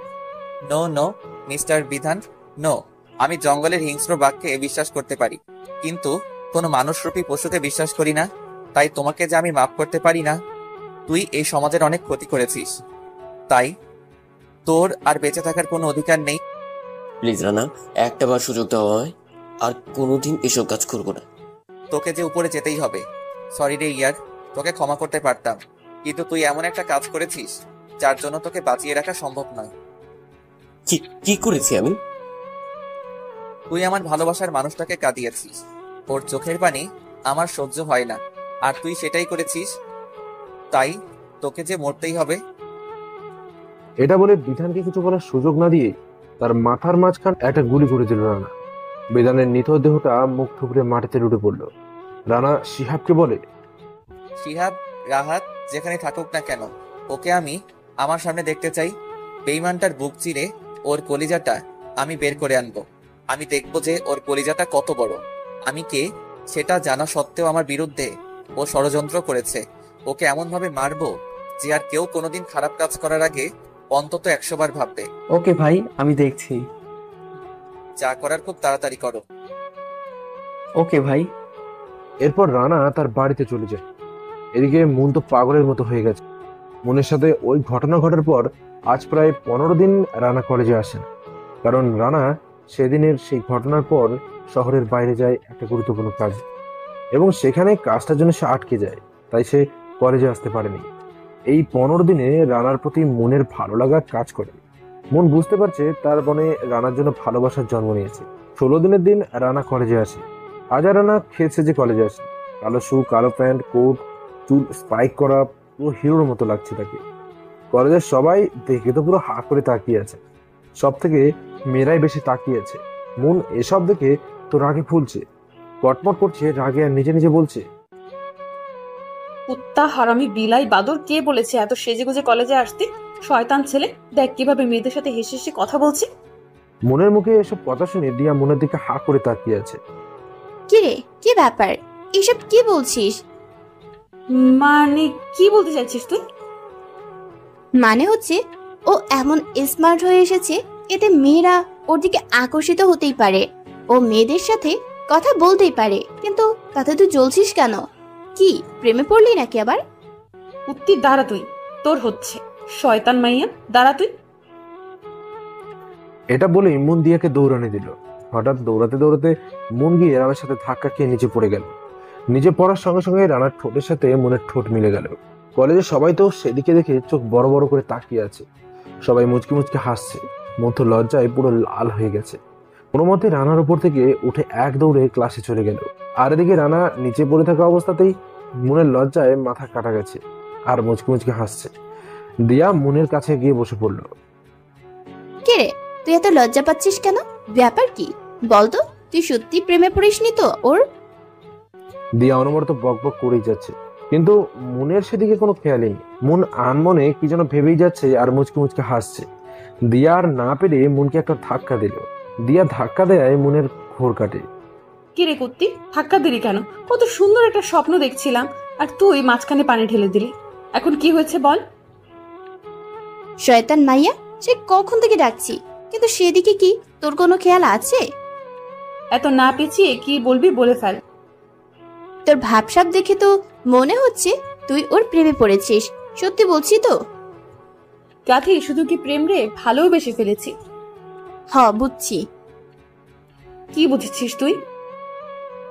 নো নো মিস্টার বিধান, নো। আমি জঙ্গলের হিংস্র বাঘকে বিশ্বাস করতে পারি, কিন্তু কোনো মানুষরূপী পশুকে বিশ্বাস করি না। তাই তোমাকে যে আমি মাফ করতে পারি না। তুই এই সমাজের অনেক ক্ষতি করেছিস, তাই তোর আর বেঁচে থাকার কোনো অধিকার নেই। প্লিজ রানা, একটা বার সুযোগ দাও আমায়, আর কোনোদিন এসব কাজ করবো না। তোকে যে উপরে যেতেই হবে। সরি রে ইয়ার, তোকে ক্ষমা করতে পারতাম, কিন্তু তুই এমন একটা কাজ করেছিস যার জন্য তোকে বাঁচিয়ে রাখা সম্ভব নয়। কি করেছি আমি? তুই আমার ভালোবাসার মানুষটাকে কাঁদিয়েছিস। ওর চোখের পানি আমার সহ্য হয় না, আর তুই সেটাই করেছিস, তাই তোকে যে মরতেই হবে। এটা বলে বিধানকে কিছু বলার সুযোগ না দিয়ে তার মাথার মাঝখান একটা গুলি করে দিল রানা। বিধানের নিথর দেহটা মুখ থুবড়ে মাটিতে লুটে পড়লো। রানা শিহাবকে বলে, শিহাব, রাহাত যেখানে থাকুক না কেন, ওকে আমি আমার সামনে দেখতে চাই। বেঈমানটার বুক চিরে ওর কলিজাটা আমি বের করে আনবো। আমি দেখবো যে ওর কলিজাটা কত বড়। আমি কে সেটা জানা সত্ত্বেও আমার বিরুদ্ধে ও ষড়যন্ত্র করেছে। ওকে এমন ভাবে মারবো যে আর কেউ কোনোদিন খারাপ কাজ করার আগে অন্তত 100 বার ভাববে। ওকে ভাই, আমি দেখছি। যা করার খুব তাড়াতাড়ি করো। ওকে ভাই। এরপর রানা তার বাড়িতে চলে যায়। এদিকে মন তো পাগলের মতো হয়ে গেছে। মনের সাথে ওই ঘটনা ঘটার পর আজ প্রায় 15 দিন রানা কলেজে আসে না। কারণ রানা সেদিনের সেই ঘটনার পর শহরের বাইরে যায় একটা গুরুত্বপূর্ণ কাজ, এবং সেখানে কাজটার জন্য সে আটকে যায়, তাই সে কলেজে আসতে পারেনি। এই 15 দিনে রানার প্রতি মনের ভালো লাগা কাজ করে। মন বুঝতে পারছে তার মনে রানার জন্য ভালোবাসার জন্ম নিয়েছে। 16 দিনের দিন রানা কলেজে আসে। আজ আর রানা খেলছে যে কলেজে আসে। কালো শু, কালো প্যান্ট, কোট, চুল স্পাইক করা, পুরো হিরোর মতো লাগছে তাকে। কলেজের সবাই দেখে তো পুরো হা করে তাকিয়ে আছে। সব থেকে মেয়েরাই বেশি তাকিয়ে আছে। মন এসব দেখে তো রাগে ফুলছে, কটমট করছে রাগে, আর নিজে নিজে বলছে, কুত্তা, হারামি, বিলাই, বাদর, কে বলেছে এত সেজেগুজে কলেজে আসতে? শয়তান ছেলে, দেখ কিভাবে মেয়েদের সাথে হেসে হেসে কথা বলছে। মনের মুখে এসব কথা শুনে দিয়া মনের দিকে হা করে তাকিয়ে আছে। কি রে, কি ব্যাপার? এসব কি বলছিস? মানে কি বলতে চাইছিস তুই? মানে হচ্ছে ও এমন স্মার্ট হয়ে এসেছে, এতে মেয়েরা ওর দিকে আকর্ষিত হতেই পারে। ও মেয়েদের সাথে কথা বলতেই পারে, কিন্তু তাতে তুই জ্বলছিস কেন? কি প্রেমে পড়লি নাকি আবার? উত্তি, দাঁড়া তুই, তোর হচ্ছে। শয়তান মাইয়া, দাঁড়া তুই। এটা বলে মন দিয়াকে দৌড়ানি দিল। হঠাৎ দৌড়াতে দৌড়াতে মন গিয়ে রানার সাথে ধাক্কা খেয়ে নিচে পড়ে গেল। নিচে পড়ার সঙ্গে সঙ্গে রানার ঠোঁটের সাথে মনের ঠোঁট মিলে গেল। কলেজে সবাই তো সেদিকে দেখে চোখ বড় বড় করে তাকিয়ে আছে। সবাই মুচকি মুচকি হাসছে। মন তো লজ্জায় পুরো লাল হয়ে গেছে। কোনো মতে রানার উপর থেকে উঠে এক দৌড়ে ক্লাসে চলে গেল। আর এদিকে রানা নিচে পড়ে থাকা অবস্থাতেই মনের লজ্জায় মাথা কাটা গেছে আর মুচকি মুচকি হাসছে। দিয়া মনের কাছে গিয়ে বসে পড়ল। কে রে, তুই এত লজ্জা পাচ্ছিস কেন? ব্যাপার কি বলতো? তুই সত্যি প্রেমে পড়িসনি তো ওর? দিয়া অনবরত বক বক করেই যাচ্ছে, কিন্তু মনের সেদিকে কোনো খেয়ালই নেই। মন আনমনে কি যেন ভেবেই যাচ্ছে আর মুচকি মুচকি হাসছে। দিয়া আর না পেরে মনকে একটা ধাক্কা দিল। দিয়া ধাক্কা দেয় মনের ঘোর কাটে। কি রে কুত্তি, ধাক্কা দিলি কেন? কত সুন্দর একটা স্বপ্ন দেখছিলাম, আর তুই মাঝখানে পানি ঢেলে দিলি। এখন কি হয়েছে বল? শয়তান মাইয়া, সে কখন থেকে ডাকছি, কিন্তু সেদিকে কি তোর কোনো খেয়াল আছে? এত না পেঁচিয়ে কি বলবি বলে ফেল। তোর ভাবসাব দেখে তো মনে হচ্ছে তুই ওর প্রেমে পড়েছিস। সত্যি বলছি তো? গাধি, শুধু কি প্রেম রে, ভালোবেসে ফেলেছি। বুঝছি। কি বুঝেছিস তুই?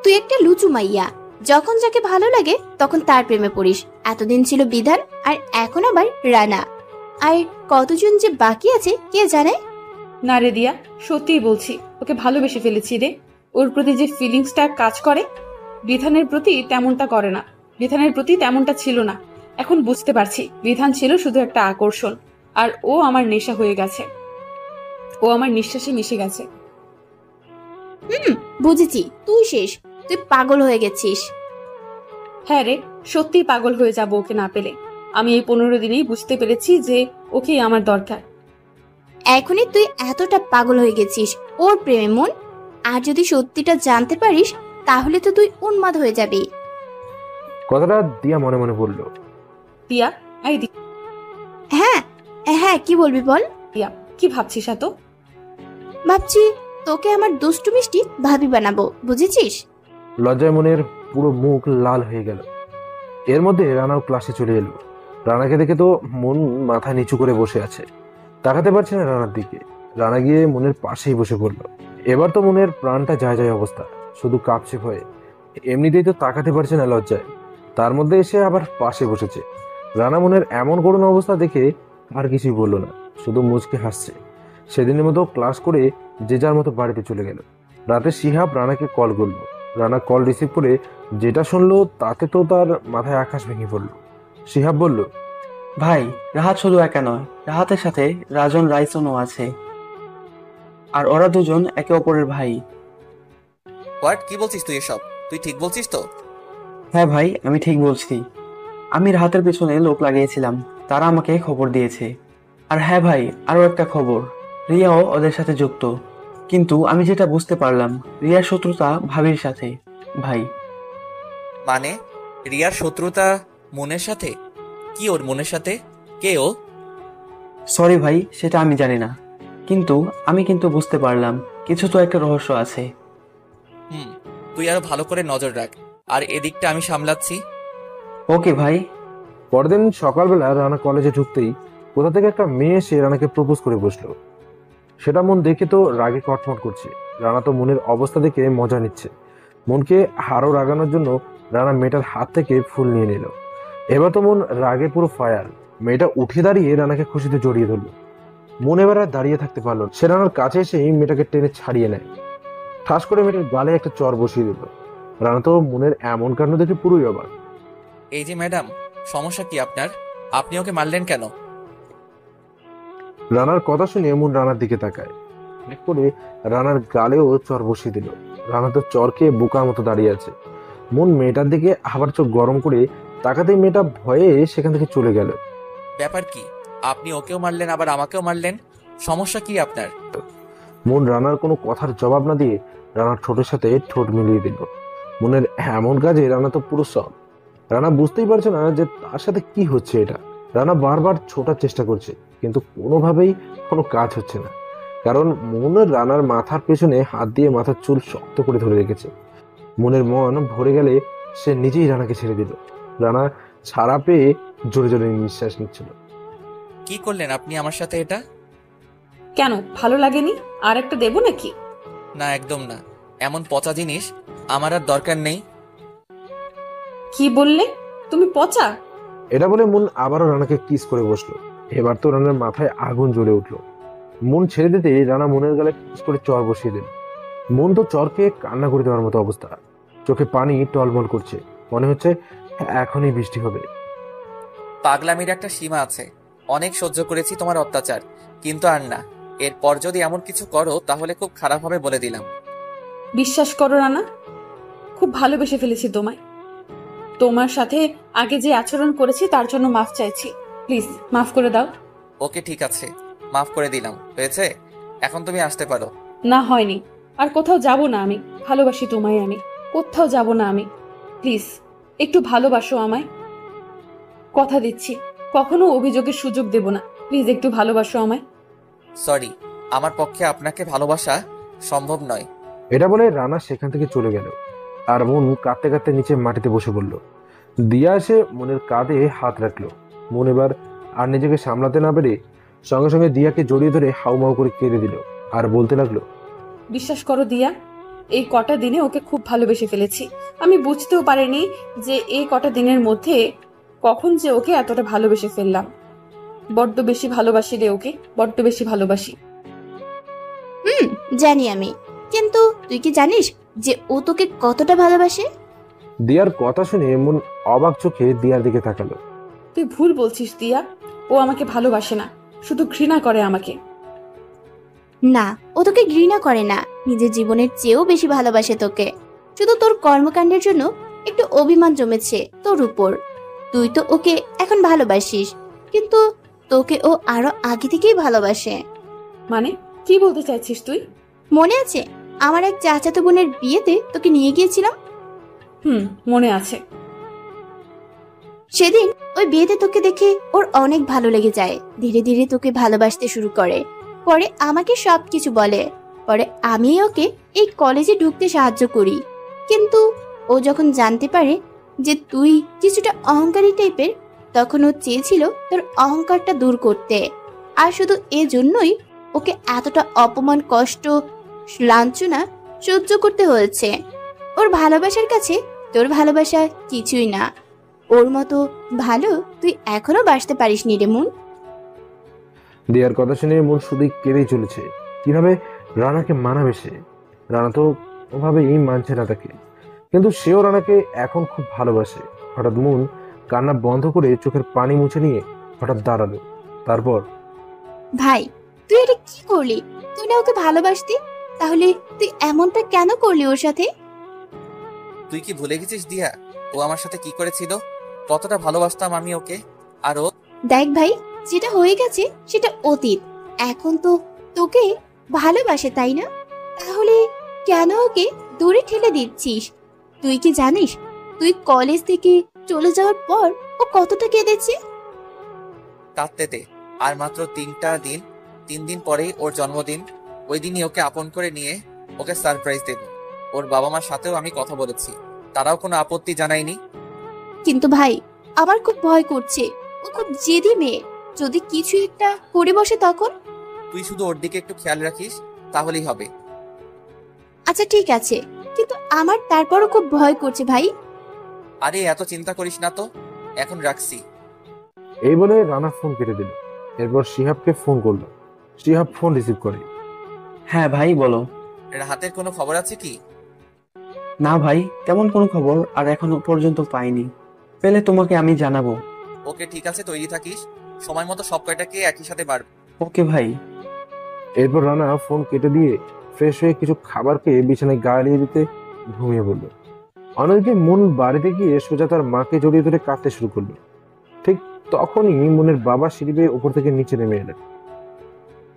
তুই একটা লুচু মাইয়া, যখন যাকে ভালো লাগে তখন তার প্রেমে পড়িস। এতদিন ছিল বিধান, আর এখন আবার রানা। আর কতজন যে বাকি আছে কে জানে। না রে দিয়া, সত্যিই বলছি, ওকে ভালোবেসে ফেলেছি রে। ওর প্রতি যে ফিলিংসটা কাজ করে, বিধানের প্রতি তেমনটা করে না। বিধানের প্রতি তেমনটা ছিল না। এখন বুঝতে পারছি, বিধান ছিল শুধু একটা আকর্ষণ, আর ও আমার নেশা হয়ে গেছে। ও আমার নিঃশ্বাসে মিশে গেছে। বুঝেছি, তুই শেষ। তুই পাগল হয়ে গেছিস। হ্যাঁ রে, সত্যিই পাগল হয়ে যাব ওকে না পেলে। আমি এই 15 দিনেই বুঝতে পেরেছি যে ওকেই আমার দরকার। এখনই তুই এতটা পাগল হয়ে গেছিস ওর প্রেমে মন। আর যদি সত্যিটা জানতে পারিস তাহলে তো তুই উন্মাদ হয়ে যাবি। কথাটা দিয়া মনে মনে বলল। দিয়া, এই হ্যাঁ হ্যাঁ, কি বলবি বল। দিয়া, কি ভাবছিস এত? ভাবছি তোকে আমার দুষ্টু মিষ্টি ভাবি বানাবো, বুঝেছিস? লজ্জায় মনের পুরো মুখ লাল হয়ে গেল। এর মধ্যে রানাও ক্লাসে চলে এলো। রানাকে দেখে তো মন মাথা নিচু করে বসে আছে, তাকাতে পারছে না রানার দিকে। রানা গিয়ে মনের পাশেই বসে পড়লো। এবার তো মনের প্রাণটা যায় যায় অবস্থা, শুধু কাঁপছে ভয়ে। এমনিতেই তো তাকাতে পারছে না লজ্জায়, তার মধ্যে এসে আবার পাশে বসেছে। রানা মনের এমন করুণ অবস্থা দেখে আর কিছুই বললো না, শুধু মুচকে হাসছে। সেদিনের মতো ক্লাস করে যে যার মতো বাড়িতে চলে গেল। রাতে শিহাব রানাকে কল করলো। রানা কল রিসিভ করে যেটা শুনলো তাতে তো তার মাথায় আকাশ ভেঙে পড়লো। শিহাব বলল, ভাই, রাহাত শুধু একা নয়, রাহাতের সাথে রাজন রাইসনও আছে, আর ওরা দুজন একে অপরের ভাই। হোয়াট, কি বলছিস তুই এসব? তুই ঠিক বলছিস তো? হ্যাঁ ভাই, আমি ঠিক বলছি। আমি রাহাতের পেছনে লোক লাগিয়েছিলাম, তারা আমাকে খবর দিয়েছে। আর হ্যাঁ ভাই, আরো একটা খবর, রিয়াও ওদের সাথে যুক্ত। কিন্তু আমি যেটা বুঝতে পারলাম, রিয়ার শত্রুতা ভাবির সাথে। ভাই, মানে রিয়ার শত্রুতা মনের সাথে? কি ওর মনের সাথে? কে ও? সরি ভাই, সেটা আমি জানি না, কিন্তু আমি বুঝতে পারলাম কিছু তো একটা রহস্য আছে। তুই আরো ভালো করে নজর রাখ, আর এদিকটা আমি সামলাচ্ছি। ওকে ভাই। পরদিন সকালবেলা রানা কলেজে ঢুকতেই কোথা থেকে একটা মেয়ে এসে রানাকে প্রপোজ করে বসলো। সেটা মন দেখে তো রাগে কটমট করছে। রানা তো মনের অবস্থা দেখে মজা নিচ্ছে। মনকে আরো রাগানোর জন্য রানা মেয়েটার হাত থেকে ফুল নিয়ে নিল। এবার তো মন রাগে পুরো ফায়ার। মেয়েটা উঠে দাঁড়িয়ে রানাকে খুশিতে জড়িয়ে ধরলো। মন এবার আর দাঁড়িয়ে থাকতে পারলো না। সে রানার কাছে এসেই মেয়েটাকে টেনে ছাড়িয়ে নেয়। ঠাস করে মেয়েটার গালে একটা চর বসিয়ে দিল। রানা তো মনের এমন কাণ্ড দেখে পুরোই অবাক। এই যে ম্যাডাম, সমস্যা কি আপনার? আপনি ওকে মারলেন কেন? রানার কথা শুনে মন রানার দিকে তাকায়। করে রানার গালেও চর বসিয়ে দিল। রানা তো চর খেয়ে বোকার মতো দাঁড়িয়ে আছে। মন মেয়েটার দিকে আবার চোখ গরম করে তাকাতেই মেয়েটা ভয়ে সেখান থেকে চলে গেল। ব্যাপার কি? আপনি ওকেও মারলেন আবার আমাকেও মারলেন, সমস্যা কি আপনার? মন রানার কোনো কথার জবাব না দিয়ে রানার ঠোঁটের সাথে ঠোঁট মিলিয়ে দিল। মনের এমন কাজে রানা তো পুরো সব। রানা বুঝতেই পারছে না যে তার সাথে কি হচ্ছে এটা। রানা বারবার ছোটার চেষ্টা করছে, কিন্তু কোনোভাবেই কোনো কাজ হচ্ছে না। কারণ মনের রানার মাথার পেছনে হাত দিয়ে মাথার চুল শক্ত করে ধরে রেখেছে। মনের মন ভরে গেলে সে নিজেই রানাকে ছেড়ে দিল। রানা ছাড়া পেয়ে জোরে জোরে নিঃশ্বাস নিচ্ছিল। কি করলেন আপনি আমার সাথে এটা? কেন, ভালো লাগেনি? আর একটা দেবো নাকি? না, একদম না। এমন পচা জিনিস আমার আর দরকার নেই। কি বললে? তুমি পচা? এটা বলে মন আবারও রানাকে কিস করে বসলো। এবার তো রানার মাথায় আগুন জ্বলে উঠলো। মন ছেড়ে দিতে রানা মনের গালে কিস করে চর বসিয়ে দিল। মন তো চরকে কান্না করে দেওয়ার মতো অবস্থা। চোখে পানি টলমল করছে। মনে হচ্ছে এখনই বৃষ্টি হবে। পাগলামির একটা সীমা আছে। অনেক সহ্য করেছি তোমার অত্যাচার, কিন্তু আর না। এরপর যদি এমন কিছু করো তাহলে খুব খারাপ হবে বলে দিলাম। বিশ্বাস করো রানা, খুব ভালোবেসে ফেলেছি তোমায়। তোমার সাথে আগে যে আচরণ করেছি তার জন্য মাফ চাইছি। প্লিজ মাফ করে দাও। ওকে, ঠিক আছে, মাফ করে দিলাম। হয়েছে, এখন তুমি আসতে পারো। না, হয়নি। আর কোথাও যাব না আমি। ভালোবাসি তোমায় আমি। কোথাও যাব না আমি। প্লিজ একটু ভালোবাসো আমায়। কথা দিচ্ছি, কখনো অভিযোগের সুযোগ দেব না। প্লিজ একটু ভালোবাসো আমায়। সরি, আমার পক্ষে আপনাকে ভালোবাসা সম্ভব নয়। এটা বলে রানা সেখান থেকে চলে গেল। আর মন কাঁদতে কাঁদতে নিচে মাটিতে বসে পড়ল। দিয়া এসে মনের কাঁধে হাত রাখলো। মন এবার আর নিজেকে সামলাতে না পেরে সঙ্গে সঙ্গে দিয়াকে জড়িয়ে ধরে হাউমাউ করে কেঁদে দিল। আর বলতে লাগলো, বিশ্বাস করো দিয়া, এই কটা দিনে ওকে খুব ভালোবেসে ফেলেছি। আমি বুঝতেও পারিনি যে এই কটা দিনের মধ্যে কখন যে ওকে এতটা ভালোবেসে ফেললাম। বড্ড বেশি ভালোবাসি রে ওকে, বড্ড বেশি ভালোবাসি। জানি আমি, কিন্তু তুই কি জানিস যে ও তোকে কতটা ভালোবাসে? দিয়ার কথা শুনে মন অবাক চোখে দিয়ার দিকে তাকালো। তুই ভুল বলছিস দিয়া, ও আমাকে ভালোবাসে না, শুধু ঘৃণা করে আমাকে। না, ও তোকে ঘৃণা করে না, নিজের জীবনের চেয়েও বেশি ভালোবাসে তোকে। শুধু তোর কর্মকাণ্ডের জন্য একটু অভিমান জমেছে তোর উপর। তুই তো ওকে এখন ভালোবাসিস, কিন্তু তোকে ও আরো আগে থেকেই ভালোবাসে। মানে কি বলতে চাইছিস তুই? মনে আছে আমার এক চাচাতো বোনের বিয়েতে তোকে নিয়ে গিয়েছিলাম? মনে আছে। সেদিন ওই বিয়েতে তোকে দেখে ওর অনেক ভালো লেগে যায়। ধীরে ধীরে তোকে ভালোবাসতে শুরু করে। পরে আমাকে সবকিছু বলে। পরে আমি ওকে এই কলেজে ঢুকতে সাহায্য করি। কিন্তু ও যখন জানতে পারে যে তুই কিছুটা অহংকারী টাইপের, তখন ও চেয়েছিল তোর অহংকারটা দূর করতে। আর শুধু এজন্যই ওকে এতটা অপমান, কষ্ট, লাঞ্ছনা সহ্য করতে হয়েছে। ওর ভালোবাসার কাছে তোর ভালোবাসা কিছুই না। ওর মতো ভালো তুই এখনো বাসতে পারিসনি রে মন। দিয়ার কথা শুনে মন শুধুই কেঁদেই চলেছে। কিভাবে রানাকে মানাবে সে? রানা তো ওভাবেই মানছে না তাকে। কিন্তু সেও রানাকে এখন খুব ভালোবাসে। হঠাৎ মুন কান্না বন্ধ করে চোখের পানি মুছে নিয়ে হঠাৎ দাঁড়ালো। তারপর, ভাই তুই এটা কি করলি? তুই না ওকে ভালোবাসতি, তাহলে তুই এমনটা কেন করলি ওর সাথে? তুই কি ভুলে গেছিস দিয়া ও আমার সাথে কি করেছিল? কতটা ভালোবাসতাম আমি ওকে। আর ও দেখ ভাই, যেটা হয়ে গেছে সেটা অতীত। এখন তো তোকে ভালোবাসে, তাই না? তাহলে কেন ওকে দূরে ঠেলে দিচ্ছিস? তুই কি জানিস তুই কলেজ থেকে চলে যাওয়ার পর ও কতটা কেঁদেছে? কাঁদতে দে। আর মাত্র 3 দিন পরেই ওর জন্মদিন। ওই দিনই ওকে আপন করে নিয়ে ওকে সারপ্রাইজ দেব। ওর বাবা মার সাথেও আমি কথা বলেছি, তারাও কোনো আপত্তি জানায়নি। কিন্তু ভাই, আমার খুব ভয় করছে। ও খুব জেদি মেয়ে, যদি কিছু একটা করে বসে তখন? তুই শুধু ওর দিকে একটু খেয়াল রাখিস, তাহলেই হবে। আচ্ছা ঠিক আছে, কিন্তু আমার তারপরও খুব ভয় করছে ভাই। আরে এত চিন্তা করিস না তো, এখন রাখছি। এই বলে রানা ফোন কেটে দিল। এরপর শিহাবকে ফোন করলো। শিহাব ফোন রিসিভ করে। হ্যাঁ ভাই, বলো। রাহাতের কোনো খবর আছে কি? না ভাই, তেমন কোনো খবর আর এখনো পর্যন্ত পাইনি। পেলে তোমাকে আমি জানাবো। ওকে ঠিক আছে, তৈরি থাকিস। সময় মতো সব কয়টাকে একই সাথে বাড়বে। ওকে ভাই। এরপর রানা ফোন কেটে দিয়ে ফ্রেশ হয়ে কিছু খাবার খেয়ে বিছানায় গালিয়ে দিতে ঘুমিয়ে পড়লো। অন্যদিকে মুন বাড়িতে গিয়ে সোজা তার মাকে জড়িয়ে ধরে কাঁদতে শুরু করলো। ঠিক তখনই মুনের বাবা সিঁড়ি বেয়ে উপর থেকে নিচে নেমে এলেন।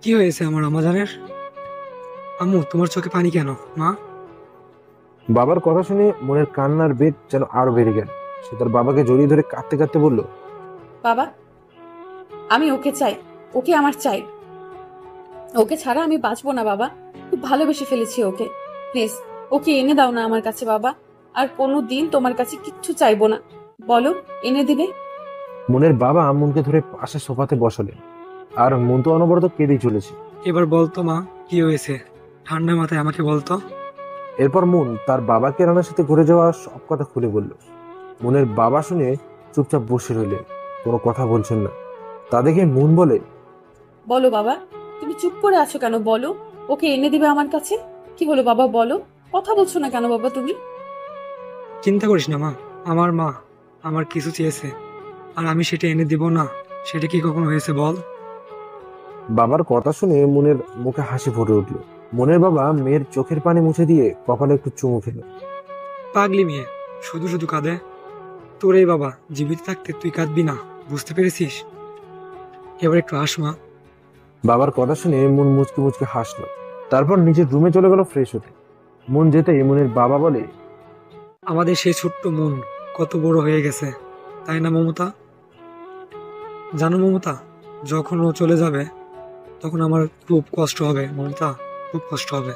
কি হয়েছে আমার আমাজানের? আম্মু, তোমার চোখে পানি কেন মা? বাবার কথা শুনে মনের কান্নার বেগ যেন আরো বেড়ে গেল। সে তার বাবাকে জড়িয়ে ধরে কাঁদতে কাঁদতে বলল, বাবা, আমি ওকে চাই, ওকে আমার চাই। ওকে ছাড়া আমি বাঁচবো না বাবা। খুব ভালোবেসে ফেলেছি ওকে। প্লিজ ওকে এনে দাও না আমার কাছে বাবা। আর কোনো দিন তোমার কাছে কিচ্ছু চাইবো না। বলো, এনে দিবে? মনের বাবা মুনকে ধরে পাশে সোফাতে বসালেন। আর মন তো অনবরত কেঁদেই চলেছে। এবার বলতো মা, কি হয়েছে? ঠান্ডা মাথায় আমাকে বলতো। এরপর মুন তার বাবাকে রানার সাথে ঘুরে যাওয়া সব কথা খুলে বলল। মুনের বাবা শুনে চুপচাপ বসে রইলেন, কোনো কথা বলছেন না। তা দেখে মুন বলে, বলো বাবা, তুমি চুপ করে আছো কেন? বলো, ওকে এনে দিবে আমার কাছে। কি হলো বাবা, বলো। কথা বলছো না কেন বাবা তুমি? চিন্তা করিস না মা, আমার মা আমার কিছু চেয়েছে আর আমি সেটা এনে দিব না, সেটা কি কখনো হয়েছে বল? বাবার কথা শুনে মুনের মুখে হাসি ফুটে উঠল। মনের বাবা মেয়ের চোখের পানি মুছে দিয়ে কপালে একটু চুমু খেল। পাগলি মেয়ে, শুধু শুধু কাঁদে। তোর এই বাবা জীবিত থাকতে তুই কাঁদবি না, বুঝতে পেরেছিস? এবার একটু হাস মা। বাবার কথা শুনে মুন মুচকে মুচকে হাসলো। তারপর নিজের রুমে চলে গেল ফ্রেশ হতে। মুন যেতে মুনের বাবা বলে, আমাদের সেই ছোট্ট মন কত বড় হয়ে গেছে, তাই না মমতা? জানো মমতা, যখন ও চলে যাবে তখন আমার খুব কষ্ট হবে মমতা, খুব কষ্ট হবে।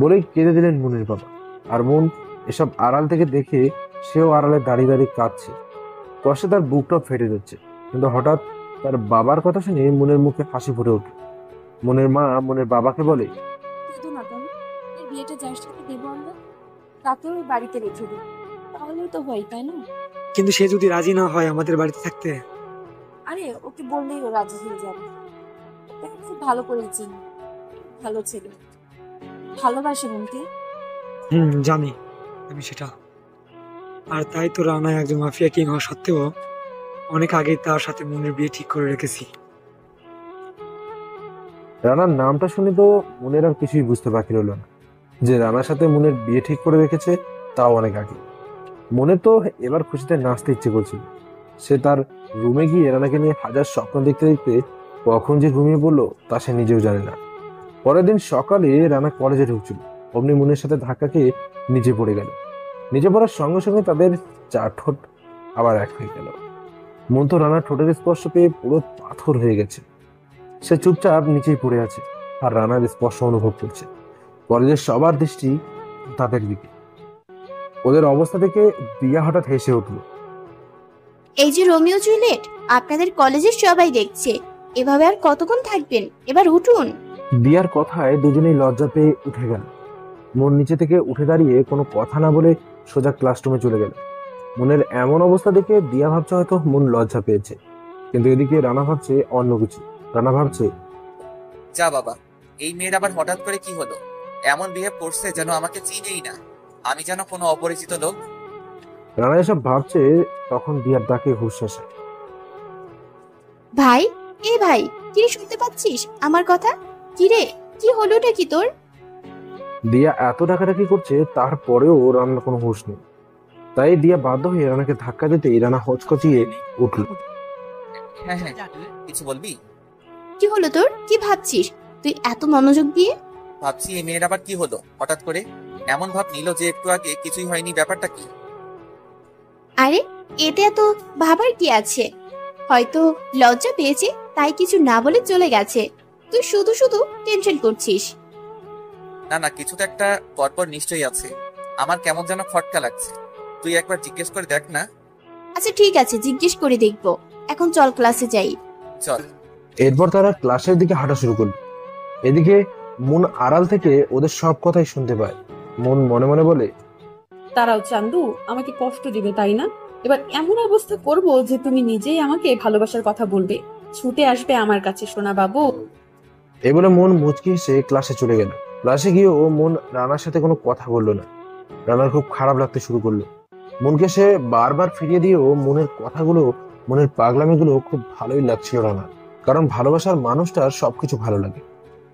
বলেই কেঁদে দিলেন মুনের বাবা। আর মুন এসব আড়াল থেকে দেখে সেও আড়ালে দাঁড়িয়ে দাঁড়িয়ে কাঁদছে। কষ্টে তার বুকটা ফেটে যাচ্ছে। কিন্তু হঠাৎ তার বাবার কথা শুনে মুনের মুখে হাসি ফুটে উঠল। মুনের মা মুনের বাবাকে বলে, শুধু না কেন, এর বিয়েটা যার সাথে দেবো আমরা, তাকেও ওই বাড়িতে রেখে দিই, তাহলেই তো হয়, তাই না? কিন্তু সে যদি রাজি না হয় আমাদের বাড়িতে থাকতে? আরে ওকে বললেই ও রাজি হয়ে যাবে। ওকে খুব ভালো করে চিনি, ভালো ছেলে, ভালোবাসে মনকে। জানি আমি সেটা। আর তাই তো রানা একজন মাফিয়া কিং হওয়া সত্ত্বেও অনেক আগে তার সাথে মনের বিয়ে ঠিক করে রেখেছি। রানার নামটা শুনে তো মুনের আর কিছুই বুঝতে বাকি রইল না, যে রানার সাথে মুনের বিয়ে ঠিক করে রেখেছে, তাও অনেক আগে। মনে তো এবার খুশিতে নাচতে ইচ্ছে করছিল। সে তার রুমে গিয়ে রানাকে নিয়ে হাজার স্বপ্ন দেখতে দেখতে কখন যে ঘুমিয়ে পড়লো তা সে নিজেও জানে না। পরের দিন সকালে রানা কলেজে ঢুকছিল, অমনি মুনের সাথে ধাক্কা খেয়ে নিচে পড়ে গেল। নিচে পড়ার সঙ্গে সঙ্গে তাদের চার ঠোঁট আবার এক হয়ে গেল। মন তো রানার ঠোঁটের স্পর্শ পেয়ে পুরো পাথর হয়ে গেছে। সে চুপচাপ নিচেই পড়ে আছে আর রানার স্পর্শ অনুভব করছে। কলেজের সবার দৃষ্টি তাদের দিকে। ওদের অবস্থা থেকে দিয়া হঠাৎ হেসে উঠল। এই যে রোমিও জুলিয়েট, আপনাদের কলেজের সবাই দেখছে। এভাবে আর কতক্ষণ থাকবেন? এবার উঠুন। দিয়ার কথায় দুজনেই লজ্জা পেয়ে উঠে গেল। মন নিচে থেকে উঠে দাঁড়িয়ে কোনো কথা না বলে সোজা ক্লাসরুমে চলে গেল। মনের এমন অবস্থা দেখে দিয়া ভাবছে হয়তো মন লজ্জা পেয়েছে, কিন্তু এদিকে রানা ভাবছে অন্য কিছু। রানা ভাবছে, যা বাবা, এই মেয়ের আবার হঠাৎ করে কি হলো? এমন বিহেভ করছে যেন আমাকে চিনেই না। আমি যেন কোনো অপরিচিত লোক। রানা এসব ভাবছে তখন দিয়ার ডাকে হুঁশ আসে। ভাই, এ ভাই, কি রে, শুনতে পাচ্ছিস আমার কথা? কি রে, কি হলোটা কি তোর? দিয়া এত ডাকাডাকি করছে তারপরেও রানার কোনো হুঁশ নেই। তাই দিয়া বাধ্য হয়ে রানাকে ধাক্কা দিতেই রানা হচকচিয়ে উঠল। হ্যাঁ হ্যাঁ, কিছু বলবি? কি হলো তোর? কি ভাবছিস তুই এত মনোযোগ দিয়ে? ভাবছি এই মেয়ের আবার কি হলো হঠাৎ করে? এমন ভাব নিল যে একটু আগে কিছুই হয়নি, ব্যাপারটা কি? আরে, এতে এত ভাবার কি আছে? হয়তো লজ্জা পেয়েছে তাই কিছু না বলে চলে গেছে। তুই শুধু শুধু টেনশন করছিস। না না, কিছু তো একটা পরপর নিশ্চয়ই আছে। আমার কেমন যেন খটকা লাগছে। তুই একবার জিজ্ঞেস করে দেখ না। আচ্ছা ঠিক আছে, জিজ্ঞেস করে দেখবো। এখন চল ক্লাসে যাই। চল। এরপর তারা ক্লাসের দিকে হাঁটা শুরু করল। এদিকে মন আড়াল থেকে ওদের সব কথাই শুনতে পায়। মন মনে মনে বলে, তারাও চান্দু আমাকে কষ্ট দিবে তাই না? এবার এমন অবস্থা করব যে তুমি নিজেই আমাকে ভালোবাসার কথা বলবে, ছুটে আসবে আমার কাছে, সোনা বাবু। এ বলে মন মুচকি হেসে ক্লাসে চলে গেল। ক্লাসে গিয়েও মন রানার সাথে কোনো কথা বললো না। রানার খুব খারাপ লাগতে শুরু করলো। মনকে সে বারবার ফিরিয়ে দিয়েও মনের কথাগুলো, মনের পাগলামিগুলো খুব ভালোই লাগছিল রানার। কারণ ভালোবাসার মানুষটার সবকিছু ভালো লাগে।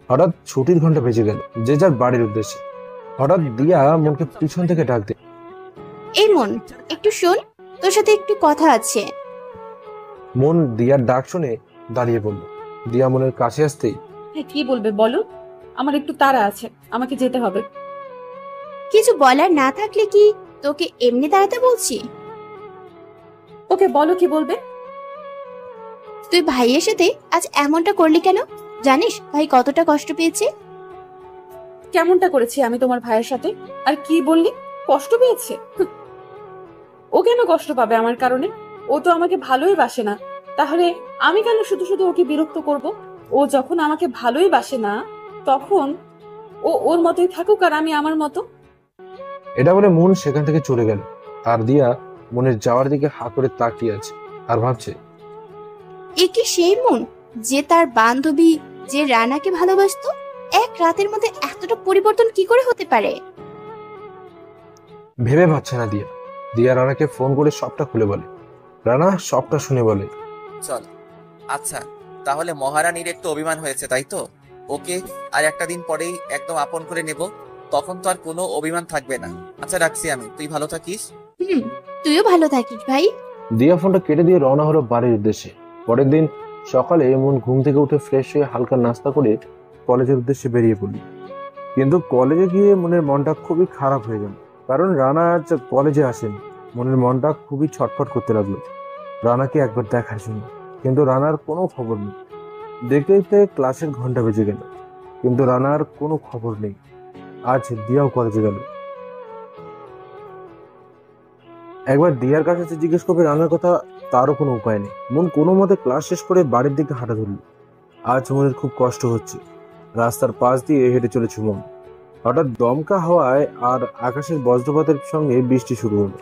হঠাৎ ছুটির ঘন্টা বেজে গেল, যে যার বাড়ির উদ্দেশ্যে। হঠাৎ দিয়া মনকে পিছন থেকে ডাক দেয়। এই মন, একটু শোন, তোর সাথে একটু কথা আছে। মন দিয়ার ডাক শুনে দাঁড়িয়ে পড়ল। দিয়া মনের কাছে আসতেই, হ্যাঁ, কি বলবে বলো? আমার একটু তাড়া আছে, আমাকে যেতে হবে। কিছু বলার না থাকলে কি তোকে এমনি দাঁড়াতে বলছি? ওকে বলো, কি বলবে? তুই ভাইয়ের সাথে আজ এমনটা করলি কেন? জানিস ভাই কতটা কষ্ট পেয়েছে? কেমনটা করেছি আমি তোমার ভাইয়ের সাথে? আর কি বললি কষ্ট পেয়েছে? ও কেন কষ্ট পাবে আমার কারণে? ও তো আমাকে ভালোই বাসে না, তাহলে আমি কেন শুধু শুধু ওকে বিরক্ত করব? ও যখন আমাকে ভালোই বাসে না, তখন ও ওর মতোই থাকুক আর আমি আমার মতো। এটা বলে মন সেখান থেকে চলে গেল। আর দিয়া মনের যাওয়ার দিকে হা করে তাকিয়ে আছে আর ভাবছে, এ কি সেই মন যে তার বান্ধবী যে রানাকে ভালোবাসতো, এক রাতের মধ্যে এতটা পরিবর্তন কি করে হতে পারে? ভেবে পাচ্ছে না দিয়া। দিয়া রানাকে ফোন করে সবটা খুলে বলে। রানা সবটা শুনে বলে, চল। আচ্ছা, তাহলে মহারানীর একটু অভিমান হয়েছে তাই তো? ওকে আর একটা দিন পরেই একদম আপন করে নেব, তখন তো আর কোনো অভিমান থাকবে না। আচ্ছা রাখছি আমি, তুই ভালো থাকিস। তুইও ভালো থাকিস ভাই। দিয়া ফোনটা কেটে দিয়ে রওনা হলো বাড়ির উদ্দেশ্যে। পরের দিন সকালে মন ঘুম থেকে উঠে ফ্রেশ হয়ে হালকা নাস্তা করে কলেজের উদ্দেশ্যে বেরিয়ে পড়ল। কিন্তু কলেজে গিয়ে মনের মনটা খুবই খারাপ হয়ে গেল। কারণ রানা আজ কলেজে আসেনি। মনের মনটা খুবই ছটফট করতে লাগলো রানাকে একবার দেখার জন্য। কিন্তু রানার কোনো খবর নেই। দেখতে দেখতে ক্লাসের ঘন্টা বেজে গেল, কিন্তু রানার কোনো খবর নেই। আজ দিয়াও কলেজে গেল। একবার দিয়ার কাছে জিজ্ঞেস করবে রানার কথা, তারও কোনো উপায় নেই। মন কোনো মতে ক্লাস শেষ করে বাড়ির দিকে হাঁটা ধরল। আজ মনের খুব কষ্ট হচ্ছে। রাস্তার পাশ দিয়ে হেঁটে চলেছে মন। হঠাৎ দমকা হাওয়ায় আর আকাশের বজ্রপাতের সঙ্গে বৃষ্টি শুরু হলো।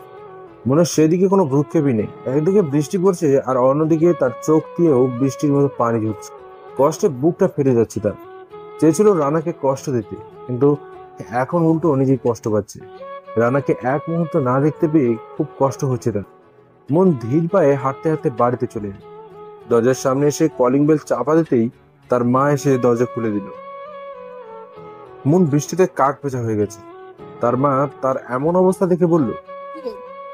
মনের সেদিকে কোনো ভ্রুক্ষেপই নেই। একদিকে বৃষ্টি পড়ছে আর অন্যদিকে তার চোখ দিয়েও বৃষ্টির মতো পানি ঝরছে। কষ্টে বুকটা ফেটে যাচ্ছে তার। চেয়েছিল রানাকে কষ্ট দিতে, কিন্তু এখন উল্টো নিজেই কষ্ট পাচ্ছে। রানাকে এক মুহূর্ত না দেখতে পেয়ে খুব কষ্ট হচ্ছে তার। মন ধীর পায়ে হাঁটতে হাঁটতে বাড়িতে চলে এল। দরজার সামনে এসে কলিং বেল চাপা দিতেই তার মা এসে দরজা খুলে দিল। মন বৃষ্টিতে কাক ভেজা হয়ে গেছে। তার মা তার এমন অবস্থা দেখে বলল,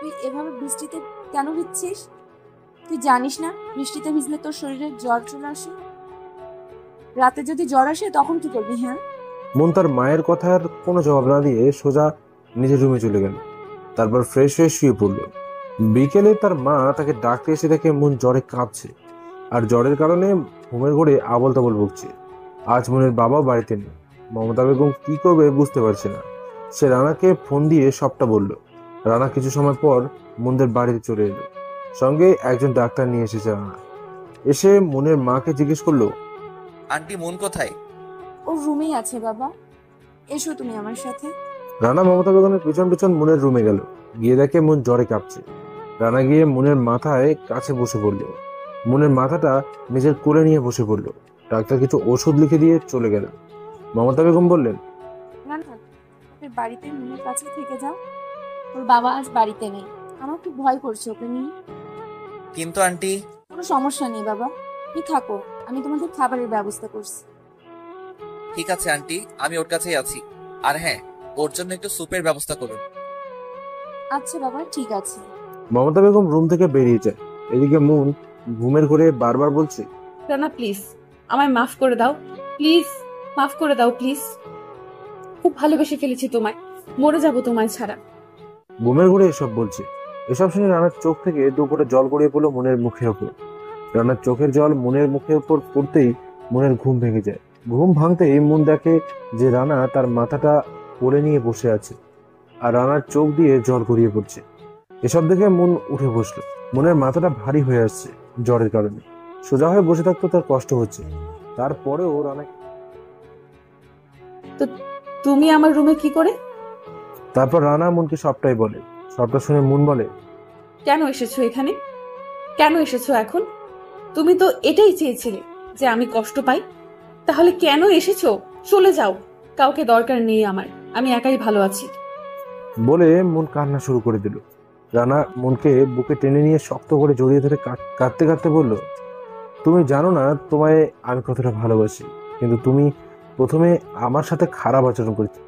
তুই এভাবে বৃষ্টিতে কেন ভিজছিস? তুই জানিস না বৃষ্টিতে ভিজলে তোর শরীরে জ্বর চলে আসে? রাতে যদি জ্বর আসে তখন কি করবি? হ্যাঁ, মন তার মায়ের কথার কোনো জবাব না দিয়ে সোজা নিজের রুমে চলে গেল। তারপর ফ্রেশ হয়ে শুয়ে পড়ল। বিকেলে তার মা তাকে ডাকতে এসে দেখে মন জ্বরে কাঁপছে আর জ্বরের কারণে ঘুমের ঘোরে আবল তাবল বকছে। আজ মনের বাবাও বাড়িতে নেই। মমতা বেগম কি করবে বুঝতে পারছে না। সে রানাকে ফোন দিয়ে সবটা বলল। রানা কিছু সময় পর মনদের বাড়িতে চলে এলো। সঙ্গে একজন ডাক্তার নিয়ে এসেছে রানা। এসে মনের মাকে জিজ্ঞেস করলো, আন্টি মন কোথায়? ও রুমেই আছে বাবা, এসো তুমি আমার সাথে। রানা মমতা বেগমের পিছন পিছন মনের রুমে গেল। গিয়ে দেখে মন জ্বরে কাঁপছে। রানা গিয়ে মনের মাথায় কাছে বসে পড়ল। মনের মাথাটা নিজের কোলে নিয়ে বসে পড়ল। ডাক্তার কিছু ওষুধ লিখে দিয়ে চলে গেল। মমতা বেগম বললেন, না না, আপনি বাড়িতে মুনের কাছে থেকে যাও। ওর বাবা আজ বাড়িতে নেই, আমার খুব ভয় করছে ওকে নিয়ে। কিন্তু আন্টি, কোনো সমস্যা নেই বাবা, তুমি থাকো, আমি তোমাদের খাবারের ব্যবস্থা করছি। ঠিক আছে আন্টি, আমি ওর কাছেই আছি। আর হ্যাঁ, ওর জন্য একটু স্যুপের ব্যবস্থা করুন। আচ্ছা বাবা, ঠিক আছে। মমতা বেগম রুম থেকে বেরিয়ে যায়। এদিকে মুন ঘুমের ঘরে বারবার বলছে, রানা প্লিজ আমায় মাফ করে দাও, প্লিজ মাফ করে দাও প্লিজ। খুব ভালোবেসে ফেলেছি তোমায়, মরে যাব তোমায় ছাড়া। ঘুমের ঘরে এসব বলছে। এসব শুনে রানার চোখ থেকে দুপুরে জল গড়িয়ে পড়লো মুনের মুখের ওপর। রানার চোখের জল মুনের মুখের উপর পড়তেই মুনের ঘুম ভেঙে যায়। ঘুম ভাঙতেই মুন দেখে যে রানা তার মাথাটা কোলে নিয়ে বসে আছে আর রানার চোখ দিয়ে জল গড়িয়ে পড়ছে। এসব দেখে মুন উঠে বসলো। মুনের মাথাটা ভারী হয়ে আসছে জ্বরের কারণে। সোজা হয়ে বসে থাকতে তার কষ্ট হচ্ছে। তারপরেও রানা তো তুমি আমার রুমে কি করে? তারপর রানা মুনকে সবটাই বলে। সবটা শুনে মুন বলে, কেন এসেছো এখানে? কেন এসেছো এখন? তুমি তো এটাই চেয়েছিলে যে আমি কষ্ট পাই, তাহলে কেন এসেছো? চলে যাও, কাউকে দরকার নেই আমার, আমি একাই ভালো আছি। বলে মুন কান্না শুরু করে দিল। রানা মুনকে বুকে টেনে নিয়ে শক্ত করে জড়িয়ে ধরে কাঁদতে কাঁদতে বলল, তুমি জানো না তোমায় আমি কতটা ভালোবাসি, কিন্তু তুমি প্রথমে আমার সাথে খারাপ আচরণ করেছি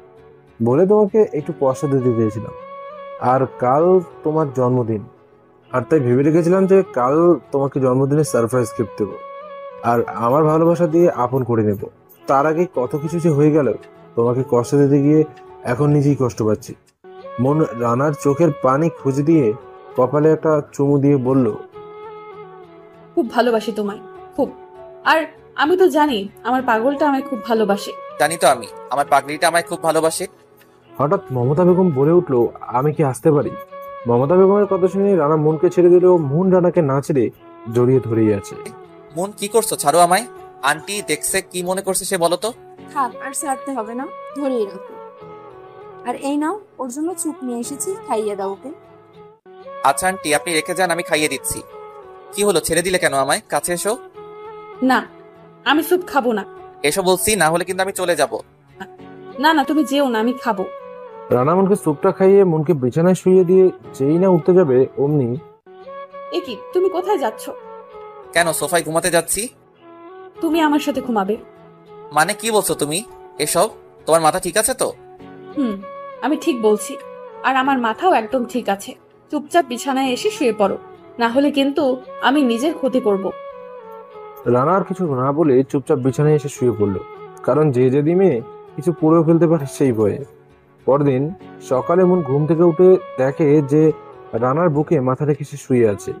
বলে তোমাকে একটু কষ্ট দিতে চেয়েছিলাম। আর কাল তোমার জন্মদিন, আর তাই ভেবে রেখেছিলাম যে কাল তোমাকে জন্মদিনে সারপ্রাইজ গিফট দেবো আর আমার ভালোবাসা দিয়ে আপন করে নেব। তার আগে কত কিছু যে হয়ে গেল, তোমাকে কষ্ট দিতে গিয়ে এখন নিজেই কষ্ট পাচ্ছি। মন রানার চোখের পানি খুঁজে দিয়ে কপালে একটা চুমু দিয়ে বলল, খুব ভালোবাসি তোমায়, খুব। আর আমি তো জানি আমার পাগলটা আমায় খুব ভালোবাসে। জানি তো আমি, আমার পাগলিটা আমায় খুব ভালোবাসে। হঠাৎ মমতা বেগম বলে উঠলো, আমি কি আসতে পারি? মমতা বেগমের কথা শুনে রানা মনকে ছেড়ে দিলেও মন রানাকে না ছেড়ে জড়িয়ে ধরেই আছে। মন কি করছো? ছাড়ো আমায়। আন্টি দেখছে, কি মনে করছে সে বলো তো? থাক, আর ছাড়তে হবে না, ধরেই রাখো। আর এই নাও, ওর জন্য স্যুপ নিয়ে এসেছি, খাইয়ে দাও ওকে। আচ্ছা আন্টি, আপনি রেখে যান, আমি খাইয়ে দিচ্ছি। কি হলো, ছেড়ে দিলে কেন আমায়? কাছে এসো। না, আমি স্যুপ খাবো না। এসো বলছি, না হলে কিন্তু আমি চলে যাব। না না, তুমি যেও না, আমি খাবো। রানা মনকে স্যুপটা খাইয়ে মনকে বিছানায় শুইয়ে দিয়ে যেই না উঠতে যাবে অমনি, এ কি, তুমি কোথায় যাচ্ছ? কেন, সোফায় ঘুমাতে যাচ্ছি। তুমি আমার সাথে ঘুমাবে? মানে কি বলছো তুমি এসব? তোমার মাথা ঠিক আছে তো? আমি ঠিক বলছি, আর আমার মাথাও একদম ঠিক আছে। চুপচাপ বিছানায় এসে শুয়ে পড়ো, না হলে কিন্তু আমি নিজের ক্ষতি করব। রানা আর কিছু না বলে চুপচাপ বিছানায় এসে শুয়ে পড়লো, কারণ যে যদি মেয়ে কিছু পুড়েও ফেলতে পারে সেই ভয়ে। পরদিন সকালে মন ঘুম থেকে উঠে দেখে যে রানার বুকে মাথা রেখে সে শুয়ে আছে।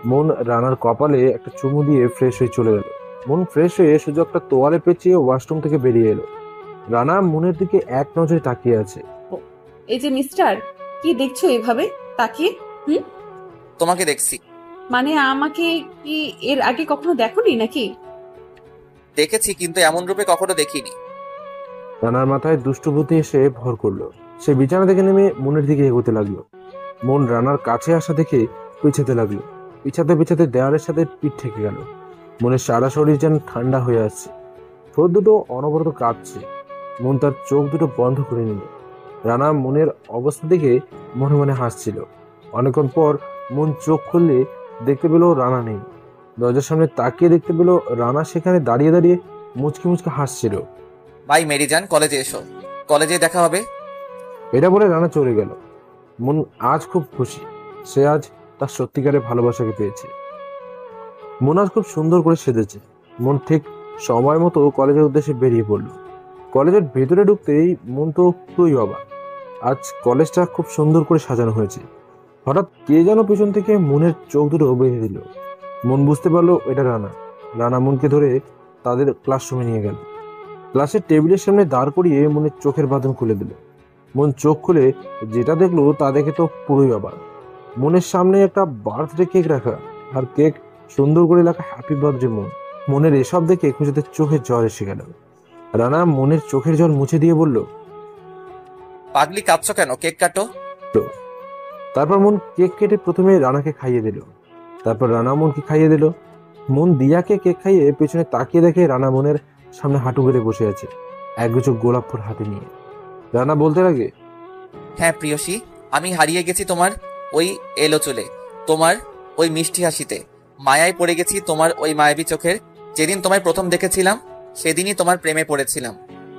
মন রানার কপালে একটা চুমু দিয়ে ফ্রেশ হয়ে চলে গেল। মন ফ্রেশ হয়ে শুধু একটা তোয়ালে পেঁচিয়ে ওয়াশরুম থেকে বেরিয়ে এলো। রানা মনের দিকে এক নজরে তাকিয়ে আছে। এই যে মিস্টার, কি দেখছো এভাবে তাকিয়ে? তোমাকে দেখছি। মানে আমাকে কি এর আগে কখনো দেখোনি নাকি? দেখেছি, কিন্তু এমন রূপে কখনো দেখিনি। রানার মাথায় দুষ্টু বুদ্ধি এসে ভর করলো। সে বিছানা থেকে নেমে মনের দিকে এগোতে লাগলো। মন রানার কাছে আসা দেখে পিছাতে লাগলো। পিছাতে পিছাতে দেওয়ালের সাথে পিঠ ঠেকে গেল। মনের সারা শরীর যেন ঠান্ডা হয়ে আসছে। ঠোঁট দুটো অনবরত কাঁপছে। মন তার চোখ দুটো বন্ধ করে নিল। রানা মনের অবস্থা দেখে মনে মনে হাসছিল। অনেকক্ষণ পর মন চোখ খুললে দেখতে পেল রানা নেই। দরজার সামনে তাকিয়ে দেখতে পেল রানা সেখানে দাঁড়িয়ে দাঁড়িয়ে মুচকি মুচকি হাসছিল। ভাই মেরিজান, কলেজে এসো, কলেজে দেখা হবে। এটা বলে রানা চলে গেল। মন আজ খুব খুশি, সে আজ তার সত্যিকারের ভালোবাসাকে পেয়েছে। মন আজ খুব সুন্দর করে সেজেছে। মন ঠিক সময় মতো কলেজের উদ্দেশ্যে বেরিয়ে পড়ল। কলেজের ভেতরে ঢুকতেই মন তো পুরোই অবাক। আজ কলেজটা খুব সুন্দর করে সাজানো হয়েছে। হঠাৎ কে যেন পেছন থেকে মনের চোখ দুটো বেঁধে দিল। মন বুঝতে পারলো এটা রানা। রানা মনকে ধরে তাদের ক্লাসরুমে নিয়ে গেল। ক্লাসের টেবিলের সামনে দাঁড় করিয়ে মনের চোখের বাঁধন খুলে দিল। মন চোখ খুলে যেটা দেখলো তা দেখে তো পুরোই অবাক। মনের সামনে একটা বার্থডে কেক রাখা, আর কেক সুন্দর করে লেখা হ্যাপি বার্থডে মন। মনের এসব দেখে খুঁজেতে চোখে জল এসে গেল। রানা মনের চোখের জল মুছে দিয়ে বলল, পাগলি কাঁদছো কেন? কেক কাটো। তারপর মন কেক কেটে প্রথমে রানাকে খাইয়ে দিল। তারপর রানা মনকে খাইয়ে দিল। মন দিয়াকে কেক খাইয়ে পেছনে তাকিয়ে দেখে রানা মনের সামনে হাঁটু গেড়ে বসে আছে, একগুচ্ছ গোলাপ ফুল হাতে নিয়ে। রানা বলতে লাগে, হ্যাঁ প্রিয়সী, আমি হারিয়ে গেছি তোমার ওই এলো চুলে, তোমার ওই মিষ্টি হাসিতে, মায়ায় পড়ে গেছি তোমার ওই মায়াবী চোখের। যেদিন তোমায় প্রথম দেখেছিলাম সেদিনই তোমার প্রেমে পড়েছিলাম।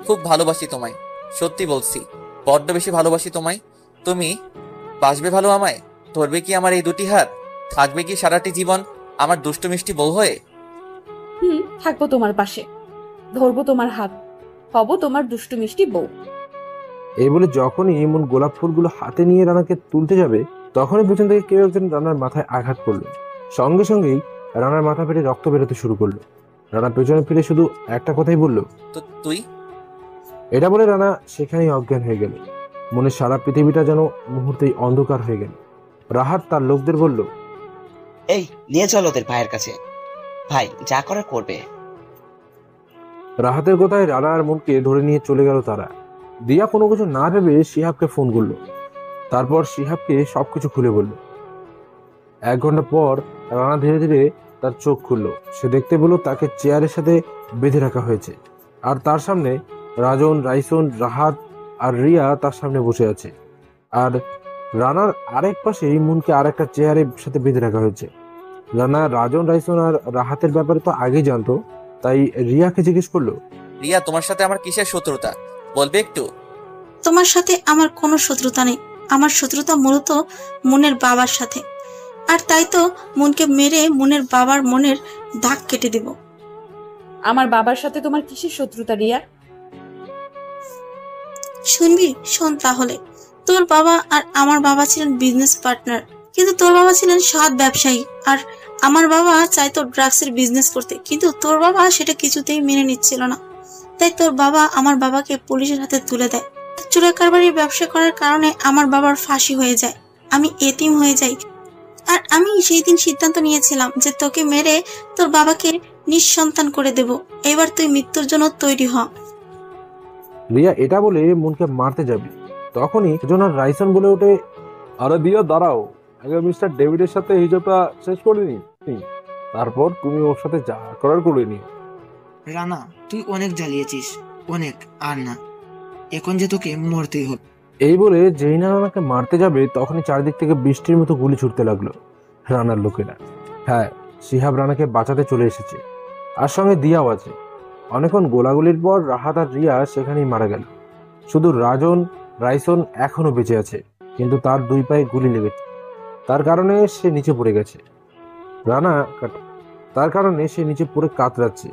খুব ভালোবাসি তোমায়, সত্যি বলছি, বড্ড বেশি ভালোবাসি তোমায়। তুমি বাসবে ভালো আমায়? ধরবে কি আমার এই দুটি হাত? থাকবে কি সারাটি জীবন আমার দুষ্টু মিষ্টি বউ হয়ে? থাকবো তোমার পাশে, ধরবো তোমার হাত, হব তোমার দুষ্টু মিষ্টি বউ। এই বলে যখনই এমন গোলাপ ফুলগুলো হাতে নিয়ে রানাকে তুলতে যাবে, তখনই পেছন থেকে কেউ একজন রানার মাথায় আঘাত করলো। সঙ্গে সঙ্গেই রানার মাথা ফেটে রক্ত বেরোতে শুরু করলো। রানা পেছনে ফিরে শুধু একটা কথাই বলল, তো তুই? এটা বলে রানা সেখানেই অজ্ঞান হয়ে গেল। মনে সারা পৃথিবীটা যেন মুহূর্তেই অন্ধকার হয়ে গেল। রাহাত তার লোকদের বলল, এই নিয়ে চল ওদের ভাইয়ের কাছে, ভাই যা করার করবে। রাহাতের কথায় রানা আর মনকে ধরে নিয়ে চলে গেল তারা। দিয়া কোনো কিছু না ভেবে শিহাবকে ফোন করলো। তারপর শিহাবকে সবকিছু খুলে বলল। 1 ঘন্টা পর রানা ধীরে ধীরে তার চোখ খুললো। সে দেখতে পেল তাকে চেয়ারের সাথে বেঁধে রাখা হয়েছে, আর তার সামনে রাজন, রাইসন, রাহাত আর রিয়া তার সামনে বসে আছে। আর রানার আরেক পাশে মুনকে আর একটা চেয়ারের সাথে বেঁধে রাখা হয়েছে। রানা রাজন, রাইসন আর রাহাতের ব্যাপারে তো আগেই জানতো, তাই রিয়াকে জিজ্ঞেস করলো, রিয়া, তোমার সাথে আমার কিসের শত্রুতা বলবে একটু? তোমার সাথে আমার কোনো শত্রুতা নেই। আমার শত্রুতা মূলত মুনের বাবার সাথে, আর তাই তো মুনকে মেরে মুনের বাবার মনের দাগ কেটে দেব। আমার বাবার সাথে তোমার কিসের শত্রুতা রিয়া? শুনবি? শোন তাহলে। তোর বাবা আর আমার বাবা ছিলেন বিজনেস পার্টনার, কিন্তু তোর বাবা ছিলেন সৎ ব্যবসায়ী, আর আমার বাবা চাইতো ড্রাগসের বিজনেস করতে, কিন্তু তোর বাবা সেটা কিছুতেই মেনে নিচ্ছিল না। তাই তোর বাবা আমার বাবাকে পুলিশের হাতে তুলে দেয়। চোরা কারবারির ব্যবসা করার কারণে আমার বাবার ফাঁসি হয়ে যায়, আমি এতিম হয়ে যাই। আর আমি সেই দিন সিদ্ধান্ত নিয়েছিলাম যে তোকে মেরে তোর বাবাকে নিঃসন্তান করে দেব। এবার তুই মৃত্যুর জন্য তৈরি হ। রিয়া এটা বলে মুনকে মারতে যাবে, তখনই জন আর রাইসন বলে ওঠে, আরে দিয়া দাঁড়াও, আগে মিস্টার ডেভিডের সাথে হিসাবটা শেষ করে নি, তারপর তুমি ওর সাথে যা করার করে নি। রানা, তুই অনেক জ্বালিয়েছিস, অনেক, আর না, এখন যে তোকে মরতেই হবে। এই বলে যেই না রানাকে মারতে যাবে, তখনই চারিদিক থেকে বৃষ্টির মতো গুলি ছুটতে লাগলো রানার লোকেরা। হ্যাঁ, শিহাব রানাকে বাঁচাতে চলে এসেছে, আর সঙ্গে দিয়াও আছে। অনেকক্ষণ গোলাগুলির পর রাহাত আর রিয়া সেখানেই মারা গেল। শুধু রাজন, রাইসন এখনো বেঁচে আছে, কিন্তু তার 2 পায়ে গুলি লেগেছে। তার কারণে সে নিচে পড়ে গেছে। তার কারণে সে নিচে পড়ে কাতরাচ্ছে।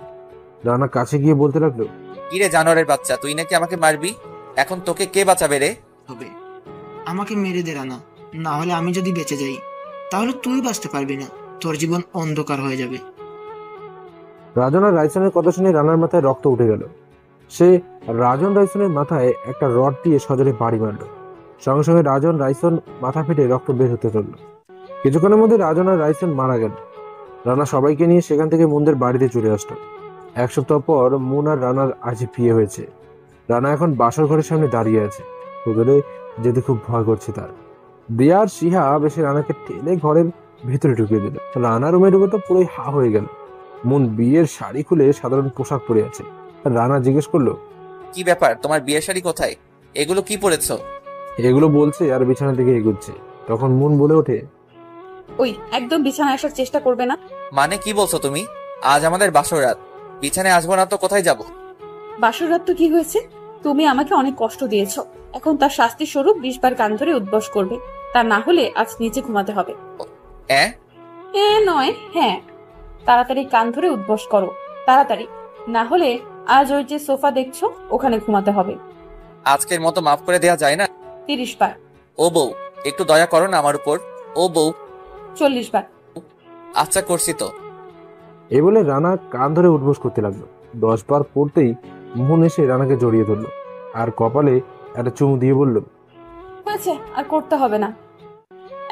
রানা কাছে গিয়ে বলতে লাগলো, কিরে জানোয়ারের বাচ্চা, তুই নাকি আমাকে মারবি? এখন তোকে কে বাঁচাবে রে? হবে, আমাকে মেরে দে রানা, না হলে আমি যদি বেঁচে যাই তাহলে তুই বাঁচতে পারবি না, তোর জীবন অন্ধকার হয়ে যাবে। রাজন আর রাইসনের কথা শুনে রানার মাথায় রক্ত উঠে গেল। সে রাজন রাইসনের মাথায় একটা রড দিয়ে সজোরে বাড়ি মারল। সঙ্গে সঙ্গে রাজন রাইসন মাথা ফেটে রক্ত বের হতে চলল। কিছুক্ষণের মধ্যে রাজন আর রাইসন মারা গেল। রানা সবাইকে নিয়ে সেখান থেকে মুনদের বাড়িতে চলে আসলো। 1 সপ্তাহ পর মুন আর রানার আজ বিয়ে হয়েছে। রানা এখন বাসর ঘরের সামনে দাঁড়িয়ে আছে, ভেতরে যেতে খুব ভয় করছে তার। দিয়া আর শিহাব এসে রানাকে টেনে ঘরের ভেতরে ঢুকিয়ে দিল। রানা রুমে ঢুকে তো পুরোই হা হয়ে গেল। মুন বিয়ের শাড়ি খুলে সাধারণ পোশাক পরে আছে। রানা জিজ্ঞেস করলো, কি ব্যাপার, তোমার বিয়ের শাড়ি কোথায়? এগুলো কি পরেছো? এগুলো বলছে আর বিছানার দিকে এগোচ্ছে। তখন মুন বলে ওঠে, ওই একদম বিছানায় আসার চেষ্টা করবে না। মানে কি বলছো তুমি? আজ আমাদের বাসর রাত, বিছানায় আসবো না তো কোথায় যাব? বাসর রাত তো কি হয়েছে? তুমি আমাকে অনেক কষ্ট দিয়েছো, এখন তার শাস্তি স্বরূপ 20 বার কান ধরে উদ্বাস করবে। তা না হলে আজ নিচে ঘুমাতে হবে। নয়, হ্যাঁ, তাড়াতাড়ি কান ধরে উদ্বাস করো, তাড়াতাড়ি, না হলে আজ ওই যে সোফা দেখছো ওখানে ঘুমাতে হবে। আজকের মতো মাফ করে দেয়া যায় না? 30 বার। ও বউ, একটু দয়া করো না আমার উপর। ও বউ। 40 বার। আচ্ছা করছি তো। এই বলে রানা কান ধরে উঠবোস করতে লাগলো। 10 বার পড়তেই মোহন এসে রানাকে জড়িয়ে ধরলো আর কপালে একটা চুমু দিয়ে বলল, হয়েছে, আর করতে হবে না।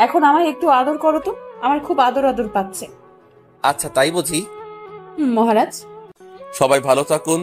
এখন আমায় একটু আদর করো তো, আমার খুব আদর আদর পাচ্ছে। আচ্ছা তাই বুঝি? মহারাজ। সবাই ভালো থাকুন,